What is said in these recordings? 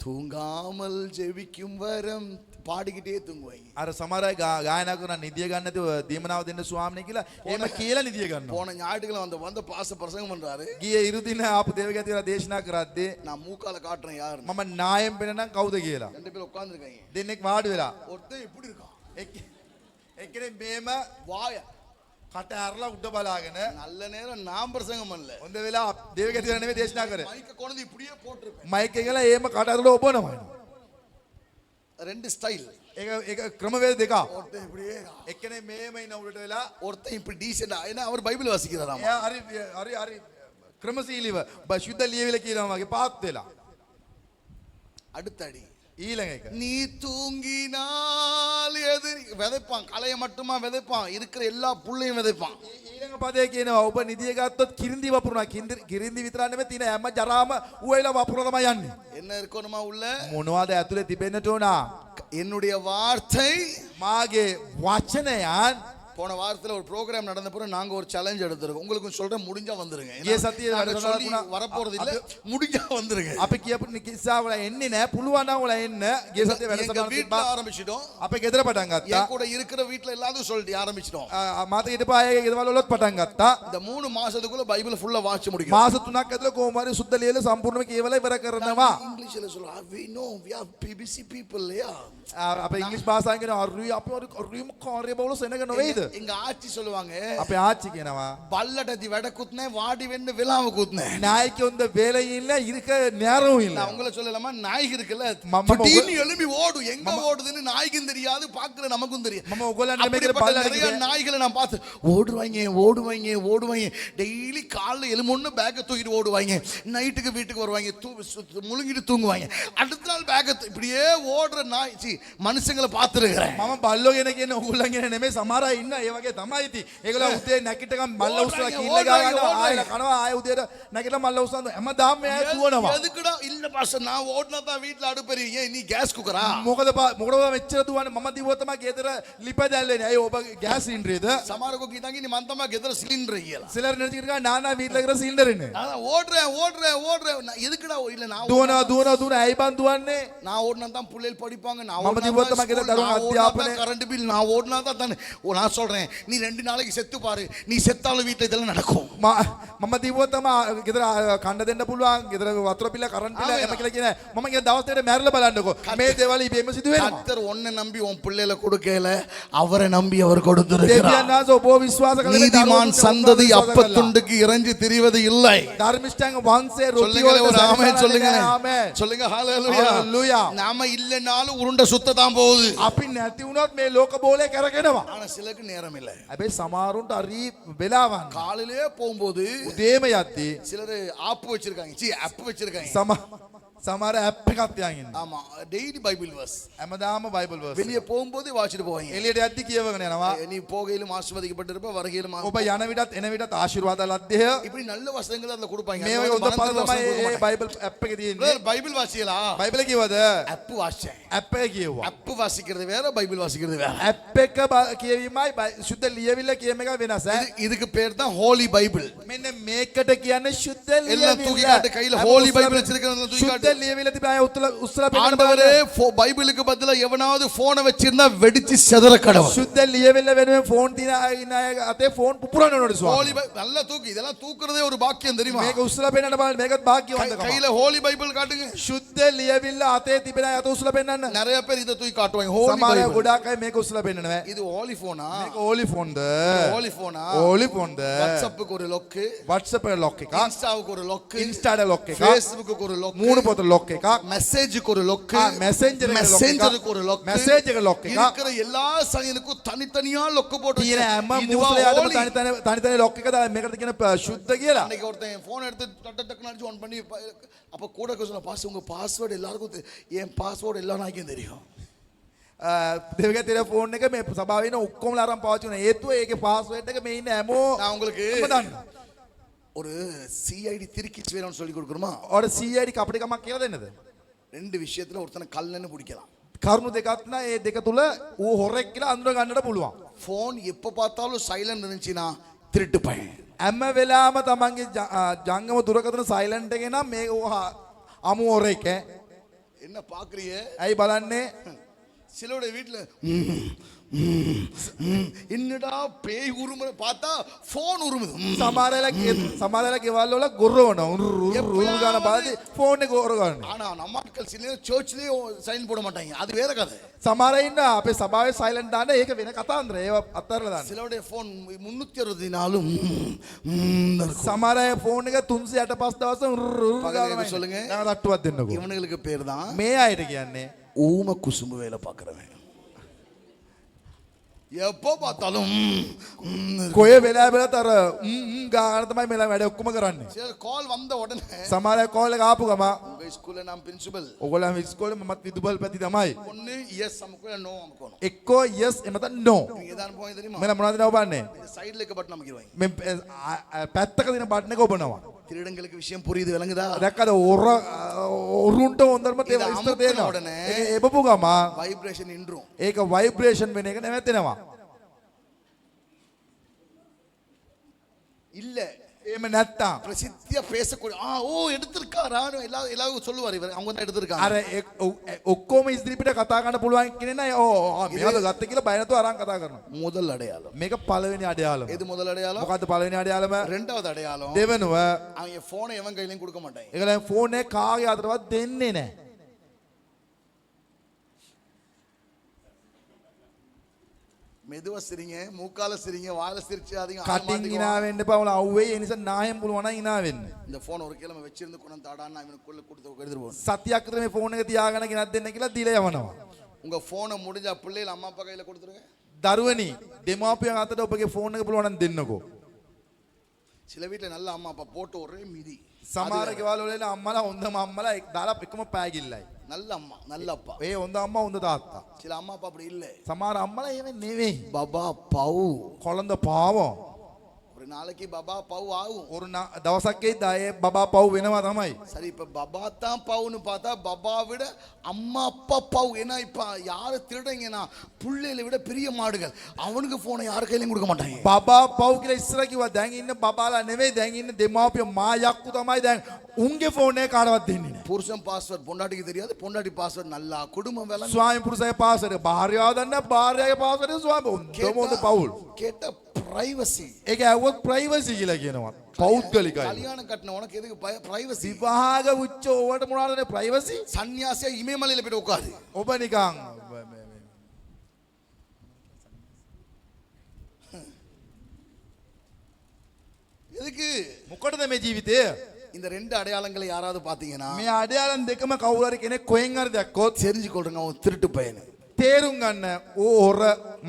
தூங்காமல் ஜெபிக்கும் வரம் பாடிக்கிட்டே தூங்குவாங்க. අර සමහර අය ගායනා කරන නිදිය ගන්න නැතුව දීමනාව දෙන්න ස්වාමීන් කියලා එහෙම කියලා නිදිය ගන්නවා. போன ஞாயிற்றுக்கிழமை வந்த பாச பிரசங்கம் பண்றாரு. ගියේ ඉරුදින ආපු දේවගතියලා දේශනා කරද්දී நான் மூக்கால காட்டுறேன் யாரு. මම නායෙන් පෙන්නනම් කවුද කියලා. ரெண்டு பேரும் உட்கார்ந்துருக்காங்க. දෙන්නෙක් වාඩි වෙලා. ஒருத்தன் இப்படி இருக்கான். එක්කෙනෙක් මේම வாய කට ඇරලා උඩ බලාගෙන நல்ல நேரம் நான் பிரசங்கம் பண்ணல. හොඳ වෙලා දේවගතියලා නෙමෙයි දේශනා කරේ. மைக்க கொண்டு இப்படியே போட்டுருப்பேன். මයික් එකල එහෙම කට ඇරලා ඔබනවා. ரெண்டு ஸ்டைல். ඒක ක්‍රමවේද දෙකක්. ஒருத்தன் இப்படியே එක්කෙනෙක් මේම ඉන්න උඩට වෙලා ஒருத்தன் இப்படி டீசெண்டா ஏன்னா அவர் பைபிள் வாசிக்கிறாராம். එයා හරි ක්‍රමශීලීව ශුද්ධ ලියවිල කියනවා වගේ පාත් වෙලා. அடுத்த அடி ඊළඟ එක நீ தூங்கினால் எதிரி விதைப்பான். கலையை மட்டுமா விதைப்பான், இருக்கிற எல்லா புள்ளையும் விதைப்பான். ඊළඟ පදේ කියනවා ඔබ නිදිය ගත්තොත් කිරින්දි වපුරනවා. කිරින්දි විතර නෙමෙයි තියෙන හැම ජරාම උයලා වපුරලා තමයි යන්නේ. என்ன இருக்கணுமா உள்ள? මොනවද ඇතුලේ තිබෙන්නට ඕන? என்னுடைய வார்த்தை. මාගේ වචනයන්. போன வாரத்துல ஒரு ப்ரோக்ராம் நடந்த பிறகு நாங்க ஒரு சேலஞ்ச் எடுத்துருக்கோம். உங்களுக்கு சொல்றேன், முடிஞ்சா வந்துருங்க. ගිය සතියේ சொல்லி வரப்போறது இல்ல, முடிஞ்சா வந்துருங்க. අපි කියපු කිස්සා වල එන්නේ නැහැ. පුළුවන් නම් වල එන්න. ගිය සතියේ எங்க වැඩසටහන வீட்ல ஆரம்பிச்சிட்டோம். අපේ ගෙදර පටන් ගත්තා. என் கூட இருக்கிற வீட்ல எல்லாரும் சொல்லிட்டு ஆரம்பிச்சிட்டோம். මාත ඊට පස්සේ ගෙදරවල වලත් පටන් ගත්තා. இந்த 3 மாசத்துக்குள்ள பைபிள் ஃபுல்லா வாட்ச் முடிக்கணும். මාස 3ක් ඇතුළත කොහොම හරි සුද්ධ ලියලා සම්පූර්ණයෙන්ම කියවලා ඉවර කරනවා. இங்கிலீஷ்ல சொல்லுவா we know we are BBC people. අපේ ඉංග්‍රීසි භාෂාවෙන් කියනවා අපි රිම කාර්ය බහුල සෙනග නෙවෙයිද? எங்க ஆச்சி சொல்லுவாங்க, අපේ ආච්චි කියනවා பல்லடதி வெட குத்துனே வாடி வென்னு விலாவ குத்துனே. நாய்க்கு வந்து வேலையும் இல்ல இருக்க நேரமும் இல்ல. நான் உங்களை சொல்லலாமா, நாய்க்கு இருக்குல்ல மம்ம திடீர்னு எழும்பி ஓடும். எங்க ஓடுதுன்னு நாய்க்கும் தெரியாது, பாக்குற நமக்கும் தெரியும். මම ඔයගොල්ලන්ට මේක அப்படிப்பட்ட බලලා நிறைய நாய்களை நான் பார்த்து ஓடுவாங்க. டெய்லி காலைல எலும்பொன்னு பேக்கை தூக்கிட்டு ஓடுவாங்க. நைட்டுக்கு வீட்டுக்கு வருவாங்க, முழுங்கிட்டு தூங்குவாங்க. அடுத்த நாள் பேக்கை இப்படியே ஓடுற நாய் மனுஷங்களை பார்த்துருக்கிறேன். මම බල්ලෝ කියන කියන්නේ ඔයගොල්ලන් කියන නෙමෙයි. සමහර අය ඉන්න ඒ වගේ තමයි ඉතින්. ඒගොල්ලෝ උදේ නැගිට ගමන් මල්ල උස්සලා කිල්ල ගානවා, ආයෙ කනවා, ආයෙ උදේට නැගිටලා මල්ල උස්සනවා. හැමදාම මෙයා දුවනවා. எதுக்குடா? இல்ல பாஸ்டர், நான் ஓடுனா தான் வீட்ல அடுப்பெரிய. ஏன் நீ கேஸ் குக்கரா? මොකද මෙච්චර දුවන්නේ? මම දිවුවා තමයි ගෙදර ලිපදැල්ලේනේ. අය ඔබ ගෑස් සිලින්ඩරේද? சமாரகோ கீதாங்க நீ மந்தமா ගෙදර சிலிண்டர் இல்ல. සිලර් නිරජිකා නානා வீட்ல இருக்கிற සිලින්ඩර් ඉන්නේ. நான் ஓடுறேன். எதுக்குடா? இல்ல நான் දුවනවා ඇයි බන් දුවන්නේ? நான் ஓடுனா தான் புள்ளைகள் படிப்பாங்க. நான் මම දිවුවා තමයි ගෙදර දරුවෝ අධ්‍යාපනය. கரண்ட் பில் நான் ஓடுனா தான் தானே. நான் சொல்றேன், நீ 2 நாளைக்கு செத்து பாரு. நீ செத்தாலும் வீட்ல இதெல்லாம் நடக்கும். මම දිවුවා තමයි ගෙදර කන්න දෙන්න පුළුවන්. ගෙදර වතුර පිළ කරන්ට් පිළ එම කියලා කියන මම කියන දවස් දෙකට මැරලා බලන්නකෝ. මේ දේවල් ඉබේම සිදු වෙනවා. கர்த்தர் உன்னை நம்பி உன் பிள்ளைகளை கொடுக்கல, அவரை நம்பி அவர் கொடுத்திருக்கிறார். දෙවියන් වහන්සේ ඔබව විශ්වාස කරලා நீதிமான் சந்ததி அப்பத்துண்டுக்கு இறைஞ்சி திரிவது இல்லை. ධර්මිෂ්ඨාංග වංශයේ சொல்லுங்க, ஒரு ஆமென் சொல்லுங்க. ආමෙන්. சொல்லுங்க ஹalleluya. ஹalleluya. நாம இல்லனாலும் உருண்ட சுத்த தான் போகுது. අපි නැති වුණොත් මේ ලෝක බෝලේ කරගෙනවා. ஆனா சிலருக்கு நேரம் இல்ல. හැබැයි සමහරුන්ට හරි වෙලාවක් නැහැ. காலையிலே போகும்போது උදේම යද්දී சிலர் ஆப் வச்சிருக்காங்க, ஆப் வச்சிருக்காங்க. සමහර ඇප් එකක් තියන් ඉන්නවා. ஆமா, டெய்லி பைபிள் வர்ஸ். හැමදාම බයිබල් වර්ස්. வெளிய போகும்போது வாசிட்டு போவாங்க. එළියට යද්දී කියවගෙන යනවා. நீ போகையிலும் ஆசீர்வதிக்கப்பட்டிருப்ப, வருகையிலும் ඔබ යන විටත් එන විටත් ආශිර්වාද ලද්දේය. இப்படி நல்ல வசனங்களை அதுல கொடுப்பாங்க. මේ වගේ හොඳ පද තමයි මේ බයිබල් ඇප් එකේ තියෙන්නේ. பைபிள் வாசியலா? බයිබල කියවද? ஆப் வாசிச்சேன். ඇප් එක කියවුවා. ஆப் வாசிக்கிறது வேற, பைபிள் வாசிக்கிறது வேற. ඇප් එක කියවීමයි සුද්ධ ලියවිල්ල කියම එක වෙනස. இதுக்கு பேர் தான் ஹோலி பைபிள். මෙන්න මේකට කියන්නේ සුද්ධ எல்லாம் தூக்கி காட்டு, கையில ஹோலி பைபிள் வச்சிருக்கிறவங்க தூக்கி காட்டு. සුද්ධ ලියවිල්ල තිබ්බා උස්සලා ஆண்டவரே பைபிளுக்கு பதிலா எவனாவது போனை வச்சிருந்தா வெடிச்சு செதற கடவுள். සුද්ධ ලියවිල්ල වෙනුවෙන් ෆෝන් තියන අය අතේ ෆෝන් පුපුරන්න ඕනේ ස්වාමී. ஹோலி நல்லா தூக்கி, இதெல்லாம் தூக்குறதே ஒரு பாக்கியம் தெரியுமா? මේක උස්සලා පෙන්නන්න බලන්න, මේකත් භාග්‍යවන්තකම. கையில ஹோலி பைபிள் காட்டுங்க. සුද්ධ ලියවිල්ල අතේ තිබෙන අය අත උස්සලා පෙන්නන්න. நிறைய பேர் இத தூக்கி காட்டுவாங்க. ஹோலி සමහර பைபிள். ගොඩාක් අය මේක උස්සලා පෙන්නනවා. இது ஹோலி போனா? මේක ඕලි ෆෝන්ද? ஹோலி போனா? ඕලි ෆෝන්ද? வாட்ஸ்அப்புக்கு ஒரு லொக், WhatsApp එක ලොක් එකක්, இன்ஸ்டாவுக்கு ஒரு லொக், ඉන්ස්ටාට ලොක් එකක්, ஃபேஸ்புக்கு ஒரு லொக், මූණු පොත ලොක් එකක්, மெசேஜுக்கு ஒரு லொக், மெசேஞ்சருக்கு ஒரு ලොක්, மெசேஜ් එක ලොක් එකක්. இருக்கிற எல்லா சைனுக்கும் தனித்தனியா லொக் போட்டு තියෙන හැම මූසලයටම තනි ලොක් එක දාලා මේකට කියන සුද්ධ කියලා. அன்னைக்கு ஒருத்தன் போன் எடுத்து டக்கு அடிச்சு ஆன் பண்ணி, அப்ப கூட சொன்ன பாஸ் உங்க பாஸ்வேர்டு எல்லாருக்கும் என் பாஸ்வேர்டு எல்லா நாய்க்கும் தெரியும். දෙවියන් තියෙන ෆෝන් එක මේ සභාවේ ඉන්න ඔක්කොමලා අරන් පාවිච්චි කරන හේතුව ඒකේ පාස්වර්ඩ් එක මේ ඉන්න හැමෝ நான் உங்களுக்கு දන්න. ஒரு சிஐடி திருக்கிச்சு வேணும்னு சொல்லி கொடுக்கணுமா? ඔර CID කපටි කමක් කියලා දෙන්නද? 2 விஷயத்துல ஒருத்தனை கல்லன்னு பிடிக்கலாம். කරුණු දෙකක් නා ඒ දෙක තුල ඌ හොරෙක් කියලා අඳුර ගන්නට පුළුවන්. போன் எப்ப பார்த்தாலும் சைலண்ட் இருந்துச்சுன்னா திருட்டு பையன். හැම වෙලාවම තමන්ගේ ජංගම දුරකථන සයිලන්ට් එකේ නම් මේ අමු හොරෙක් என்ன பாக்குறிய? ඇයි බලන්නේ? சிலருடைய வீட்டுல என்னடா பேய் உருமுற பார்த்தா போன் உருமுது. සමහරලා ගෙවල් වල ගොරවනවා. උරු ගාන බලද්දි ෆෝන් එක ගොරවන්නේ. ஆனா நம்ம ஆட்கள் சில நேரம் சர்ச்லயே சைன் போட மாட்டாங்க. அது வேற கதை. සමහර ඉන්න අපේ සභාවේ සයිලන්ට් දාන්න ඒක වෙන කතාන්දර. ඒව අත්හැරලා දාන්න. சிலருடைய போன் 360 நாளும் සමහර අය ෆෝන් එක 365 දවස් උරු ගාන சொல்லுங்க. நான் තට්ටුවක් දෙන්නකෝ. இவனுங்களுக்கு பேர் தான் මේ අයට කියන්නේ ஊம குசும்பு வேலை பார்க்கறவன். எப்போ பார்த்தாலும் කොය වෙලාවෙලත් අර ගාන තමයි මෙලා වැඩ ඔක්කොම කරන්නේ. சில கால் வந்த உடனே සමහර අය කෝල් එක ආපු ගම உங்க ஸ்கூல்ல நான் பிரின்சிபல் ඔයගොල්ලන් ඉස්කෝලේ මමත් විදුබල් පැති තමයි. ஒன்னு எஸ் அமுக்கு நோ அமுக்கணும். එක්කෝ yes එමත no. நீங்க தான் போய் தெரியுமா? මෙන්න මොනවද ඔබන්නේ? இந்த சைடுல இருக்க பட்டன் அமுக்கிடுவாங்க. මේ පැත්තක තියෙන බටන් එක ඔබනවා. திருடங்களுக்கு விஷயம் புரியுது விளங்குதா? දැක්කද ඔරුන්ට හොඳටම තේරෙන ඉස්තර තේරෙනවා. ඒක එබපු ගම வைப்ரேஷன் இன்றும் ඒක ভাইබ්‍රේෂන් වෙන එක නැවැතෙනවා. இல்ல එහෙම නැත්තම් பிரசித்தியா பேசக்கூடிய ஓ எடுத்திருக்காரா எல்லாரும் சொல்லுவார் இவர் அவங்க தான் எடுத்திருக்காங்க. අර ඔක්කොම ඉදිරිපිට කතා කරන්න පුළුවන් කෙනෙක් නෑ. මේවද ගත්ත කියලා බය නැතුව අරන් කතා කරනවා. முதல் அடையாளம். මේක පළවෙනි අඩයාලම. எது முதல் அடையாளம்? මොකද්ද පළවෙනි අඩයාලම? ரெண்டாவது அடையாளம் දෙවෙනුව அவங்க போனை எவன் கையிலயும் கொடுக்க மாட்டாங்க. ඒගොල්ලන් ෆෝන් එක කාගේ අතටවත් දෙන්නේ නෑ. மெதுவா சிரிங்க, மூக்கால சிரிங்க, வாயில சிரிச்சாதீங்க. කටින් hina වෙන්න එපා. උන අවුවේ ඒ නිසා නායෙන් පුළුවන් නම් hina වෙන්න. இந்த போன் ஒரு கிழமை வச்சிருந்து கொண்டு தாடான்னா இவனுக்குள்ள கொடுத்து எடுத்துட்டு போகணும். සතියක් විතර මේ ෆෝන් එක තියාගෙන ගෙනත් දෙන්න කියලා දීලා යවනවා. உங்க போனை முடிஞ்சா பிள்ளைகள் அம்மா அப்பா கையில கொடுத்துருங்க. දරුවනි දෙමාපියන් අතට ඔබගේ ෆෝන් එක පුළුවන් නම් දෙන්නකෝ. சில வீட்டுல நல்ல அம்மா அப்பா போட்டு ஒரே மிதி. සමහර ගෙවල් වල අම්මලා හොඳම අම්මලා දාලා එකම පෑගිල්ලයි. நல்ல அம்மா நல்ல அப்பா. ඒ හොඳ අම්මා හොඳ තාත්තා. சில அம்மா அப்பா அப்படி இல்ல. සමහර අම්මලා එහෙම නෙවෙයි. பபா பவு කොළඳ පාවම්. ஒரு நாளைக்கு பபா பவு ஆகும். ஒரு දවසක් ඒ දයේ බබා පව් වෙනවා තමයි. சரி இப்ப பபா தான் பவுன்னு பார்த்தா பபா விட அம்மா அப்பா பவு. ஏன்னா இப்ப யாரு திருடங்கன்னா புள்ளையில விட பெரிய மாடுகள். அவனுக்கு போனை யாரு கையிலயும் கொடுக்க மாட்டாங்க. බබා පව් කියලා ඉස්සර කිව්වා. දැන් ඉන්න බබාලා නෙවෙයි. දැන් ඉන්න දෙමාපිය මායක්කු තමයි දැන් උන්ගේ ෆෝන් එක කාටවත් දෙන්නේ නැහැ. புருஷன் பாஸ்வேர்ட் பொண்டாட்டிக்கு தெரியாது, பொண்டாட்டி பாஸ்வேர்ட் நல்லா குடும்பம் வேலை. ස්වාමි පුරුෂයාගේ පාස්වර්ඩ් භාර්යාව දන්නේ නැහැ. භාර්යාවේ පාස්වර්ඩ් ස්වාමි හොඳ පවුල්. கேட்ட பிரைவசி. ඒක ඇහුවොත් ප්‍රයිවසි කියලා කියනවා. පෞද්ගලිකයි. கல்யாணம் கட்டின உனக்கு எதுக்கு பிரைவசி? විවාහක උච්ච ඕවට මොනවද ප්‍රයිවසි? சன்னியாசியா இமயமலையில போய் உட்காரு. ඔබ නිකන් எதுக்கு මොකටද මේ ජීවිතය? இந்த ரெண்டு அடையாளங்களை யாராவது பாத்தீங்கன்னா මේ අඩයාලන් දෙකම කවුරු හරි කෙනෙක් කොහෙන් හරි දැක්කොත් தெரிஞ்சு கொள்றேங்க அவன் திருட்டு பையன். තේරුම් ගන්න ඕ හොර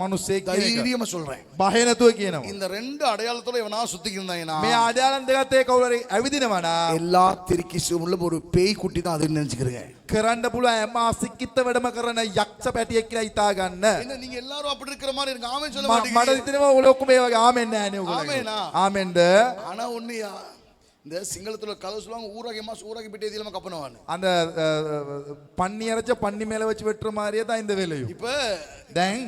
මිනිස්සෙක් කියන එක. தைரியமா சொல்றேன். බය නැතුව කියනවා. இந்த ரெண்டு அடையாளத்தோட இவனா சுத்திக்கிட்டு இருந்தாங்கன்னா මේ අඩයාලන් දෙකත් ඒ කවුරු හරි ඇවිදිනවා නා எல்லா திருக்கிசுமுள்ள ஒரு பேய் குட்டி தான் அதுன்னு நினைச்சுக்கிறேங்க. කරන්න පුළුවන් හැම අසික්කිත වැඩම කරන යක්ෂ පැටියෙක් කියලා හිතා ගන්න. என்ன நீங்க எல்லாரும் அப்படி இருக்கிற மாதிரி இருக்கு. ஆமென் சொல்ல මට மாட்டீங்க. හිතෙනවා ඔය ඔක්කොම ඒ වගේ ආමෙන් නෑනේ ඔයගොල්ලෝ. ආමෙනා? ආමෙන්ද? ஆனா ஒண்ணுயா இந்த சிங்களத்துல கதை சொல்லுவாங்க ஊராகி மாசம் ஊராகி பிட்டே இதிலமா கப்பனவான்னு. அந்த பன்னி அரைச்ச பன்னி மேல வச்சு வெட்டுற மாதிரியே தான் இந்த வேலையும். இப்ப දැන්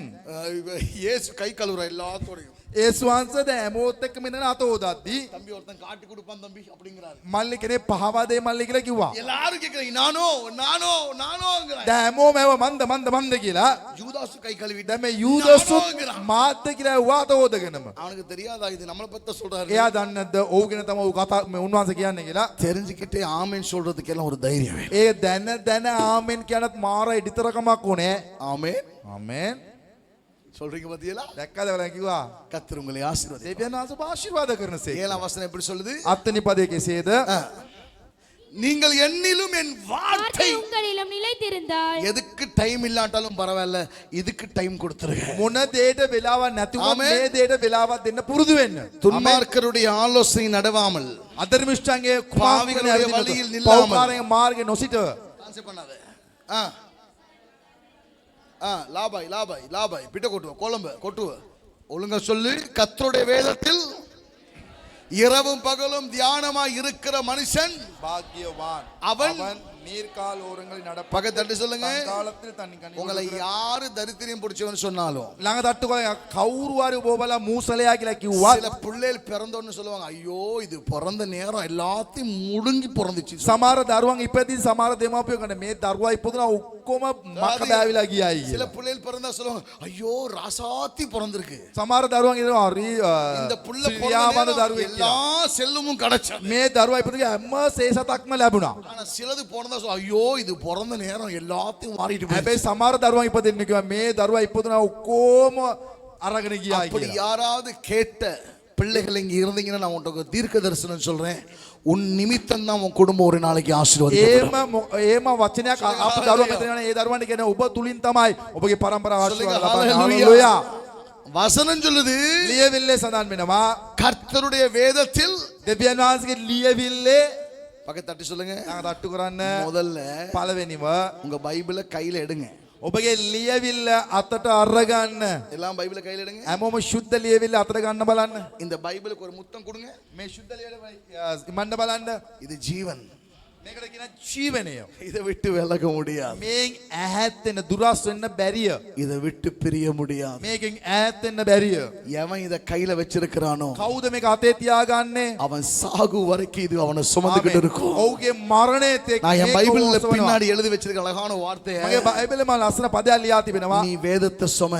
இயேசு கை கழுவுற எல்லாத்தோடையும் ඒසු වහන්සේ දැන් හැමෝත් එක්කම ඉඳන් අත හොදද්දි தம்பி ஒருத்தன் காட்டி கொடுப்பான் தம்பி அப்படிங்கறாரு. මල්ලි කෙනෙක් පහවදේ මල්ලි කියලා කිව්වා. எல்லாரும் கேக்குறாங்க நானோங்கறாங்க. දැන් හැමෝම ඇව මන්ද කියලා. யூதாஸ் கை கழுவிட்டு දැන් මේ යූදස්සුත් මාත් කියලා ඇව්වා අත හොදගෙනම. அவனுக்கு தெரியாதா இது நம்மள பத்தி சொல்றாரு. එයා දන්නේ නැද්ද ඔව් ගැන තමයි කතා මේ උන්වහන්සේ කියන්නේ කියලා. தெரிஞ்சுக்கிட்டே ஆமென் சொல்றதுக்கெல்லாம் ஒரு தைரியம் வேணும். ඒ දැන ආමෙන් කියනත් මාර ඉදිතරකමක් උනේ. ஆமென் ආමෙන් சொல்றீங்க பாத்தீங்களா? දැක්කද වල කිව්වා. கர்த்தர் உங்களை ஆசீர்வதிப்பார். දෙවියන් වහන්සේ ආශිර්වාද කරනසේ. 7 வசனம் எப்படி சொல்லுது? අත්නි පදයේ කෙසේද? நீங்கள் என்னிலும் என் வார்த்தை உங்களிலும் நிலைத்திருந்தால் எதுக்கு டைம் இல்லாட்டாலும் பரவாயில்ல இதுக்கு டைம் கொடுத்துருங்க. මොන දෙයට වෙලාවක් නැතුව මේ දෙයට වෙලාවක් දෙන්න පුරුදු වෙන්න. துன்மார்க்கருடைய ஆலோசனை நடவாமல் අධර්මිෂ්ඨන්ගේ පාවිகளுடைய வழியில் நில்லாமல் පෞකාරයේ මාර්ගේ නොසිට கான்செப்ட் பண்ணாத. லாபாய் பிட்ட கொட்டுவ கொழம்பு கொட்டுவ ஒழுங்கா சொல்லு. கர்த்தருடைய வேதத்தில் இரவும் பகலும் தியானமாய் இருக்கிற மனுஷன் භාග්‍යවාන් அவன் நீர்கால் ஓரங்களில் நடப்ப பக்கத்து தட்டி சொல்லுங்க. காலத்தில் தண்ணி கனி உங்களை யாரு தரித்திரியம் பிடிச்சவன்னு சொன்னாலும் ළඟ තට්ටු කරලා කවුරු හරි ඔබ බලලා මූසලයා කියලා කිව්වත් சில பிள்ளைகள் பிறந்தோன்னு சொல்லுவாங்க, ஐயோ இது பிறந்த நேரம் எல்லாத்தையும் முழுங்கி பிறந்துச்சு. සමහර දරුවන් ඉපදී සමහර දෙමාපියෝ කන මේ දරුවා ඉපදුනා ඔක්කොම මක බෑවිලා ගියායි சில කියලා. பிள்ளைகள் பிறந்தா சொல்லுவாங்க, ஐயோ ராசாத்தி பிறந்திருக்கு. සමහර දරුවන් ඉන්නවා හරි இந்த புள்ள ක්‍රියාවන්ත பிறந்த දරුවෙක් எல்லா කියලා. செல்வமும் கிடைச்சது. මේ දරුවා ඉපදුනේ හැම සේසතක්ම ලැබුණා. ஆனா சிலது பிறந்தா சொல்லுவாங்க, ஐயோ இது பிறந்த நேரம் எல்லாத்தையும் மாறிட்டு போயிடுச்சு. හැබැයි සමහර දරුවන් ඉපදෙන්න කිව්වා මේ දරුවා ඉපදුනා ඔක්කොම අරගෙන ගියායි அப்படி කියලා. யாராவது கேட்ட பிள்ளைகள் இங்க இருந்தீங்கன்னா நான் உனக்கு தீர்க்க தரிசனம் சொல்றேன், உன் நிமித்தம் தான் உன் குடும்பம் ஒரு நாளைக்கு ஆசீர்வாதிக்கப்படும். ඒම වචනයක් අප දරුවා මෙතන යන ඒ දරුවන්ට කියන ඔබ තුලින් තමයි ඔබගේ පරම්පරාව ආශිර්වාද ලබන්නේ. Hallelujah. හalleluya. வசனம் சொல்லுது, ලියවිල්ලේ සඳහන් වෙනවා கர்த்தருடைய வேதத்தில் දෙවියන් වහන්සේගේ ලියවිල්ලේ பக்கத்து தட்டி சொல்லுங்க. ළඟ තට්ටු කරන්න முதல்ல පළවෙනිව உங்க பைபிளை கையில எடுங்க. ඔබගේ ලියවිල්ල අතට අරගන්න. எல்லாம் பைபிளை கையில எடுங்க. හැමෝම ශුද්ධ ලියවිල්ල අතට ගන්න බලන්න. இந்த பைபிளுக்கு ஒரு முத்தம் கொடுங்க. මේ ශුද්ධ ලියවිල්ල ඉමන්න බලන්න. இது ஜீவன். මේකට කියන ජීවනය. இதை விட்டு விலக முடியாது. මේන් ඈත් වෙන්න දුරස් වෙන්න බැරිය. இதை விட்டு பிரிய முடியாது. මේකෙන් ඈත් වෙන්න බැරිය. எவன் இதை கையில வச்சிருக்கிறானோ කවුද මේක අතේ තියාගන්නේ? அவன் சாகு வரைக்கும் இது அவனை சுமந்துகிட்டு இருக்கும். ඔහුගේ මරණයත් එක්ක நான் என் මේක பைபிள்ல ඔහු ඔසවනවා. பின்னாடி எழுதி வச்சிருக்க அழகான வார்த்தையை, මගේ බයිබලෙම ලස්සන පදයක් ලියා තිබෙනවා. நீ வேதத்தை சும,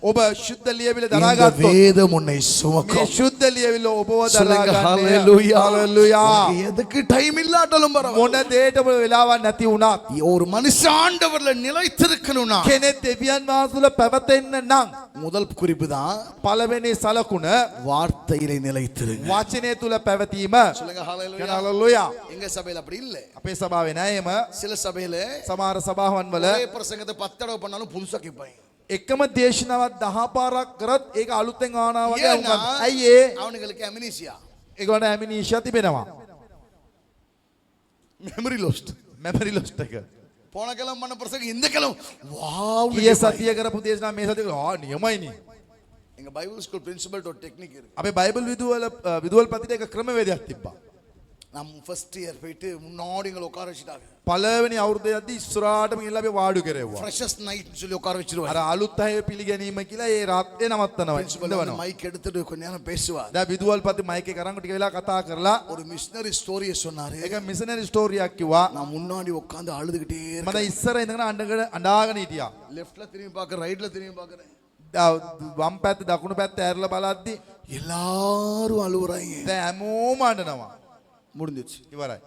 ඔබ ශුද්ධ ලියවිල්ල இந்த දරාගත්තොත් வேதம் உன்னை මේ சுமக்கும். ශුද්ධ ලියවිල්ල ඔබව சொல்லுங்க දරාගන්නේ. ஹalleluya. හalleluya. உனக்கு எதுக்கு டைம் இல்லாட்டாலும் பரவாயில்லை. මොන දෙයකට වෙලාවක් නැති වුණත් ஒரு மனுஷன் ஆண்டவர்ல நிலைத்திருக்கணும்னா කෙනෙක් දෙවියන් වහන්සේ තුල පැවතෙන්න නම් முதல் குறிப்பு தான் පළවෙනි සලකුණ வார்த்தையிலே நிலைத்திருங்க. වචනය තුල පැවතීම. சொல்லுங்க කියන ஹalleluya. හalleluya. எங்க சபையில அப்படி இல்ல. අපේ සභාවේ නෑ එහෙම. சில சபையில සමහර සභාවන් වල ஒரே பிரசங்கத்தை 10 தடவை பண்ணாலும் புதுசா கேட்பாங்க. එකම දේශනාවක් 10 පාරක් කරත් ඒක අලුතෙන් ආනවා වගේ ஏன்னா, වුණා. ඇයි ඒ? அவனுங்களுக்கு அமினீசியா, ඒගොල්ලන්ට ඇමිනීෂියා තිබෙනවා. Memory last. මෙමරි ලොස්ට් එක. போன கிழமை பண்ண பிரசங்கம் இந்த கிழமை வாவ். ඊයේ සතිය කරපු දේශනාව මේ සතිය නියමයිනේ. எங்க பைபிள் ஸ்கூல் பிரின்சிபல் ஒரு டெக்னிக் இருக்கு. අපේ බයිබල් විදුවල්පතිට එක ක්‍රමවේදයක් තිබ්බා. நம்ம ஃபர்ஸ்ட் இயர் போயிட்டு முன்னாடி எங்களை உட்கார வச்சுட்டாங்க. පළවෙනි අවුරුද්දේදී ඉස්සරහටම ගිහලා අපි වාඩු කරෙව්වා. ஃப்ரெஷஸ் நைட் சொல்லி உட்கார අර வச்சிருவாங்க. අලුත් අය පිළිගැනීම කියලා ඒ රාත්‍රියේ නවත්තනවා. பிரின்சிபல் ඉඳවනවා. மைக் எடுத்துட்டு கொஞ்ச நேரம் பேசுவார். දැන් විදුවල්පති මයික් එක අරන් ටික වෙලා කතා කරලා ஒரு மிஷனரி ஸ்டோரியை சொன்னாரு. ඒක මිෂනරි ස්ටෝරියක් කිව්වා. நான் முன்னாடி உட்கார்ந்து அழுதுகிட்டே මම இருக்கேன். ඉස්සර ඉඳගෙන අඬාගෙන හිටියා. லெஃப்ட்ல திரும்பி பார்க்கறேன், ரைட்ல திரும்பி பார்க்கறேன். වම් පැත්ත දකුණු පැත්ත ඇරලා බලද්දි எல்லாரும் அழுவுறாங்க. දැන් හැමෝම අඬනවා. முடிஞ்சிச்சு. ඉවරයි.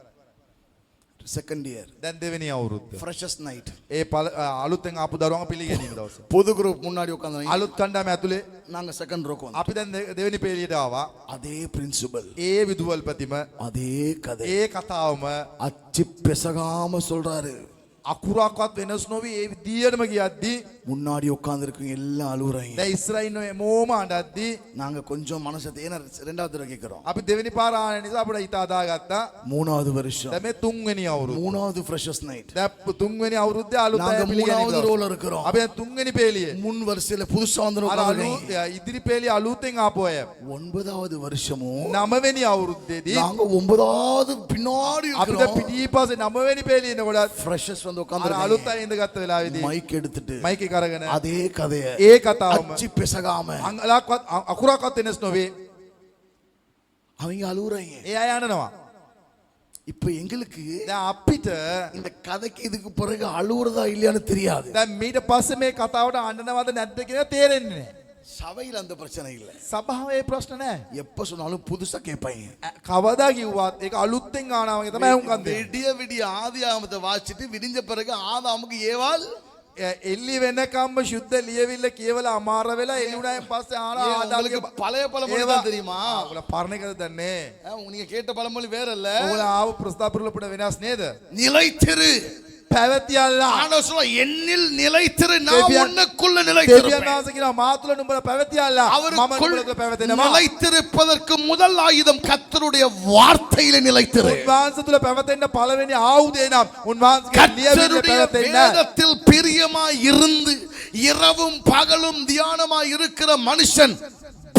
செகண்ட் இயர் දැන් දෙවෙනි අවුරුද්ද. ஃப்ரெஷஸ் நைட். ඒ අලුතෙන් ආපු දරුවන්ව පිළිගැනීම දවස. பொது குரூப் முன்னாடி உட்கார்ந்தாங்க. අලුත් කණ්ඩායම ඇතුලේ நாங்க செகண்ட் ரோக்கு வந்தோம். අපි දැන් දෙවෙනි පේලියට ආවා. அதே பிரின்சிபல், ඒ විදුවල්පතිම அதே கதை, ඒ කතාවම அச்சு பெசகாம சொல்றாரு. අකුරක්වත් වෙනස් නොවි ඒ විදියටම කියද්දි முன்னாடி உட்கார்ந்துருக்கவங்க எல்லாம் அழுவுறாங்க. දැන් ඉස්සරහින් ඉන්න හැමෝම අඬද්දි நாங்க கொஞ்சம் மனசை தேன ரெண்டாவது தடவை கேட்கிறோம். අපි දෙවෙනි පාර ආන නිසා අපිට හිත හදාගත්තා. மூணாவது வருஷம், දැන් මේ තුන්වෙනි අවුරුද්ද. மூணாவது ஃப்ரெஷஸ் நைட். දැන් තුන්වෙනි අවුරුද්දේ අලුත් நாங்க අය පිළිගැනීම மூணாவது දවස. ரோல இருக்கிறோம். අපි දැන් තුන්වෙනි පේලියේ முன் வரிசையில புதுசா வந்து අර உட்கார்ந்துருக்கீங்க. ඉදිරි පේලිය අලුතෙන් ආපු අය. ஒன்பதாவது வருஷமும் නවවෙනි අවුරුද්දේදී நாங்க ஒன்பதாவது பின்னாடி අපිට இருக்கிறோம். පිටිපස්සේ නවවෙනි පේලියේ ඉන්නකොට ஃப்ரெஷஸ் வந்து අර අලුත් உட்கார்ந்து අය ඉඳගත්ත වෙලාවේදී மைக் எடுத்துட்டு මයික් එක අරගෙන அதே கதையை ඒ කතාවම அச்சு பெசகாம අංගලක්වත් අකුරක්වත් වෙනස් නොවේ. அவங்க அழுவுறாங்க. ඒ අය අඬනවා. இப்ப எங்களுக்கு දැන් අපිට இந்த கதைக்கு இதுக்கு பிறகு அழுவுறதா இல்லையான்னு தெரியாது. දැන් මීට පස්සේ මේ කතාවට අඬනවද නැද්ද කියලා තේරෙන්නේ නැහැ. சபையில அந்த பிரச்சனை இல்ல. සභාවේ ඒ ප්‍රශ්න නැහැ. எப்ப சொன்னாலும் புதுசா கேட்பாங்க. කවදා කිව්වත් ඒක අලුත්ෙන් ආනවා වගේ තමයි උන් කන්දේ. விடிய விடிய ஆதியாகமத்தை வாசிச்சுட்டு விடிஞ்ச பிறகு ஆதாமுக்கு ஏவாள் එල්ලි වෙනකම්ම ශුද්ධ ලියවිල්ල කියවලා අමාර වෙලා එළි උනායින් පස්සේ ආන உங்களுக்கு ආදාගේ பழைய பழமொழி தான் தெரியுமா? ඔයාලා පරණ එකද දන්නේ? நீங்க கேட்ட பழமொழி வேற இல்ல. ඔයාලා ආව ප්‍රස්තාපුරල පුඩ වෙනස් නේද? நிலைத்திரு. පැවතියල්ලා. ஆண்டவர் சொல்ல என்னில் நிலைத்திரு, நான் தேவியா- உனக்குள்ள දෙවියන් நிலைத்திருப்பேன். වහන්සේ කියනවා මා තුළ නුඹලා පැවතියල්ලා. මම அவருக்குள் නුඹලා තුළ පැවතෙනවා. நிலைத்திருப்பதற்கு முதல் ஆயுதம் கர்த்தருடைய வார்த்தையில நிலைத்திரு. උන්වහන්සේ තුළ පැවතෙන්න පළවෙනි ආයුධය නම් උන්වහන්සේගේ ලියවිල්ල கர்த்தருடைய පැවතෙන්න. வேதத்தில் பிரியமாய் இருந்து இரவும் பகலும் தியானமாய் இருக்கிற மனுஷன்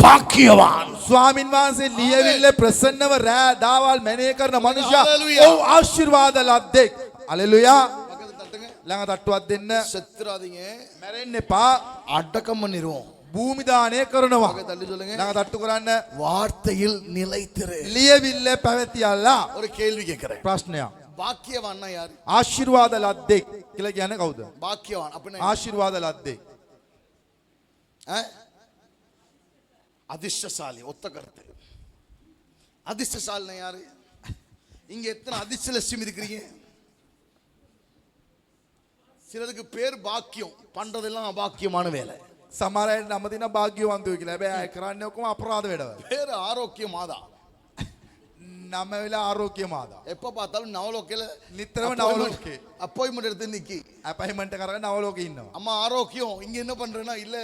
பாக்கியவான். ස්වාමින් වහන්සේ ලියවිල්ල ප්‍රසන්නව රෑ දාවල් මැනේ කරන මනුෂ්‍යයා Hallelujah. ඔව් ආශිර්වාද ලද්දෙක්. හලෙලුයා. பக்கத்துல தட்டுங்க. ළඟ තට්ටුවක් දෙන්න. செத்துறாதீங்க. මැරෙන්න එපා. அடக்கம் பண்ணிடுவோம். භූමි දානය කරනවා. பக்கத்துல தள்ளி சொல்லுங்க. ළඟ තට්ටු කරන්න. வார்த்தையில் நிலைத்திரு. ලියවිල්ල පැවතියල්ලා. ஒரு கேள்வி கேட்கிறேன். ප්‍රශ්නයක්. பாக்கியவான்னா யாரு? ආශිර්වාද ලද්දෙක් කියලා කියන්නේ කවුද? பாக்கியவான் அப்படின்னா ආශිර්වාද ලද්දෙක්. அதிர்ஷ்டசாலி. ஒத்த கருத்து. அதிர்ஷ்டசாலினா யாரு? இங்க எத்தனை அதிர்ஷ்ட லட்சுமி இருக்கிறீங்க? சிலருக்கு பேர் பாக்கியம், பண்றதெல்லாம் அபாக்கியமான வேலை. සමහර අය නම දින භාග්‍යවන්තයෝ කියලා. හැබැයි අය කරන්නේ ඔක්කොම අපරාධ වැඩවල. பேர் ஆரோக்கிய மாதா. නම වෙලා ආරෝග්‍ය මාදා. எப்ப பார்த்தாலும் நவலோக்கையில නිතරම නවලෝකේ. அப்பாயின்மெண்ட் எடுத்து நிக்கி. අපයින්මන්ට් කරගෙන නවලෝකේ ඉන්නවා. அம்மா ஆரோக்கியம் இங்க என்ன பண்றேன்னா இல்ல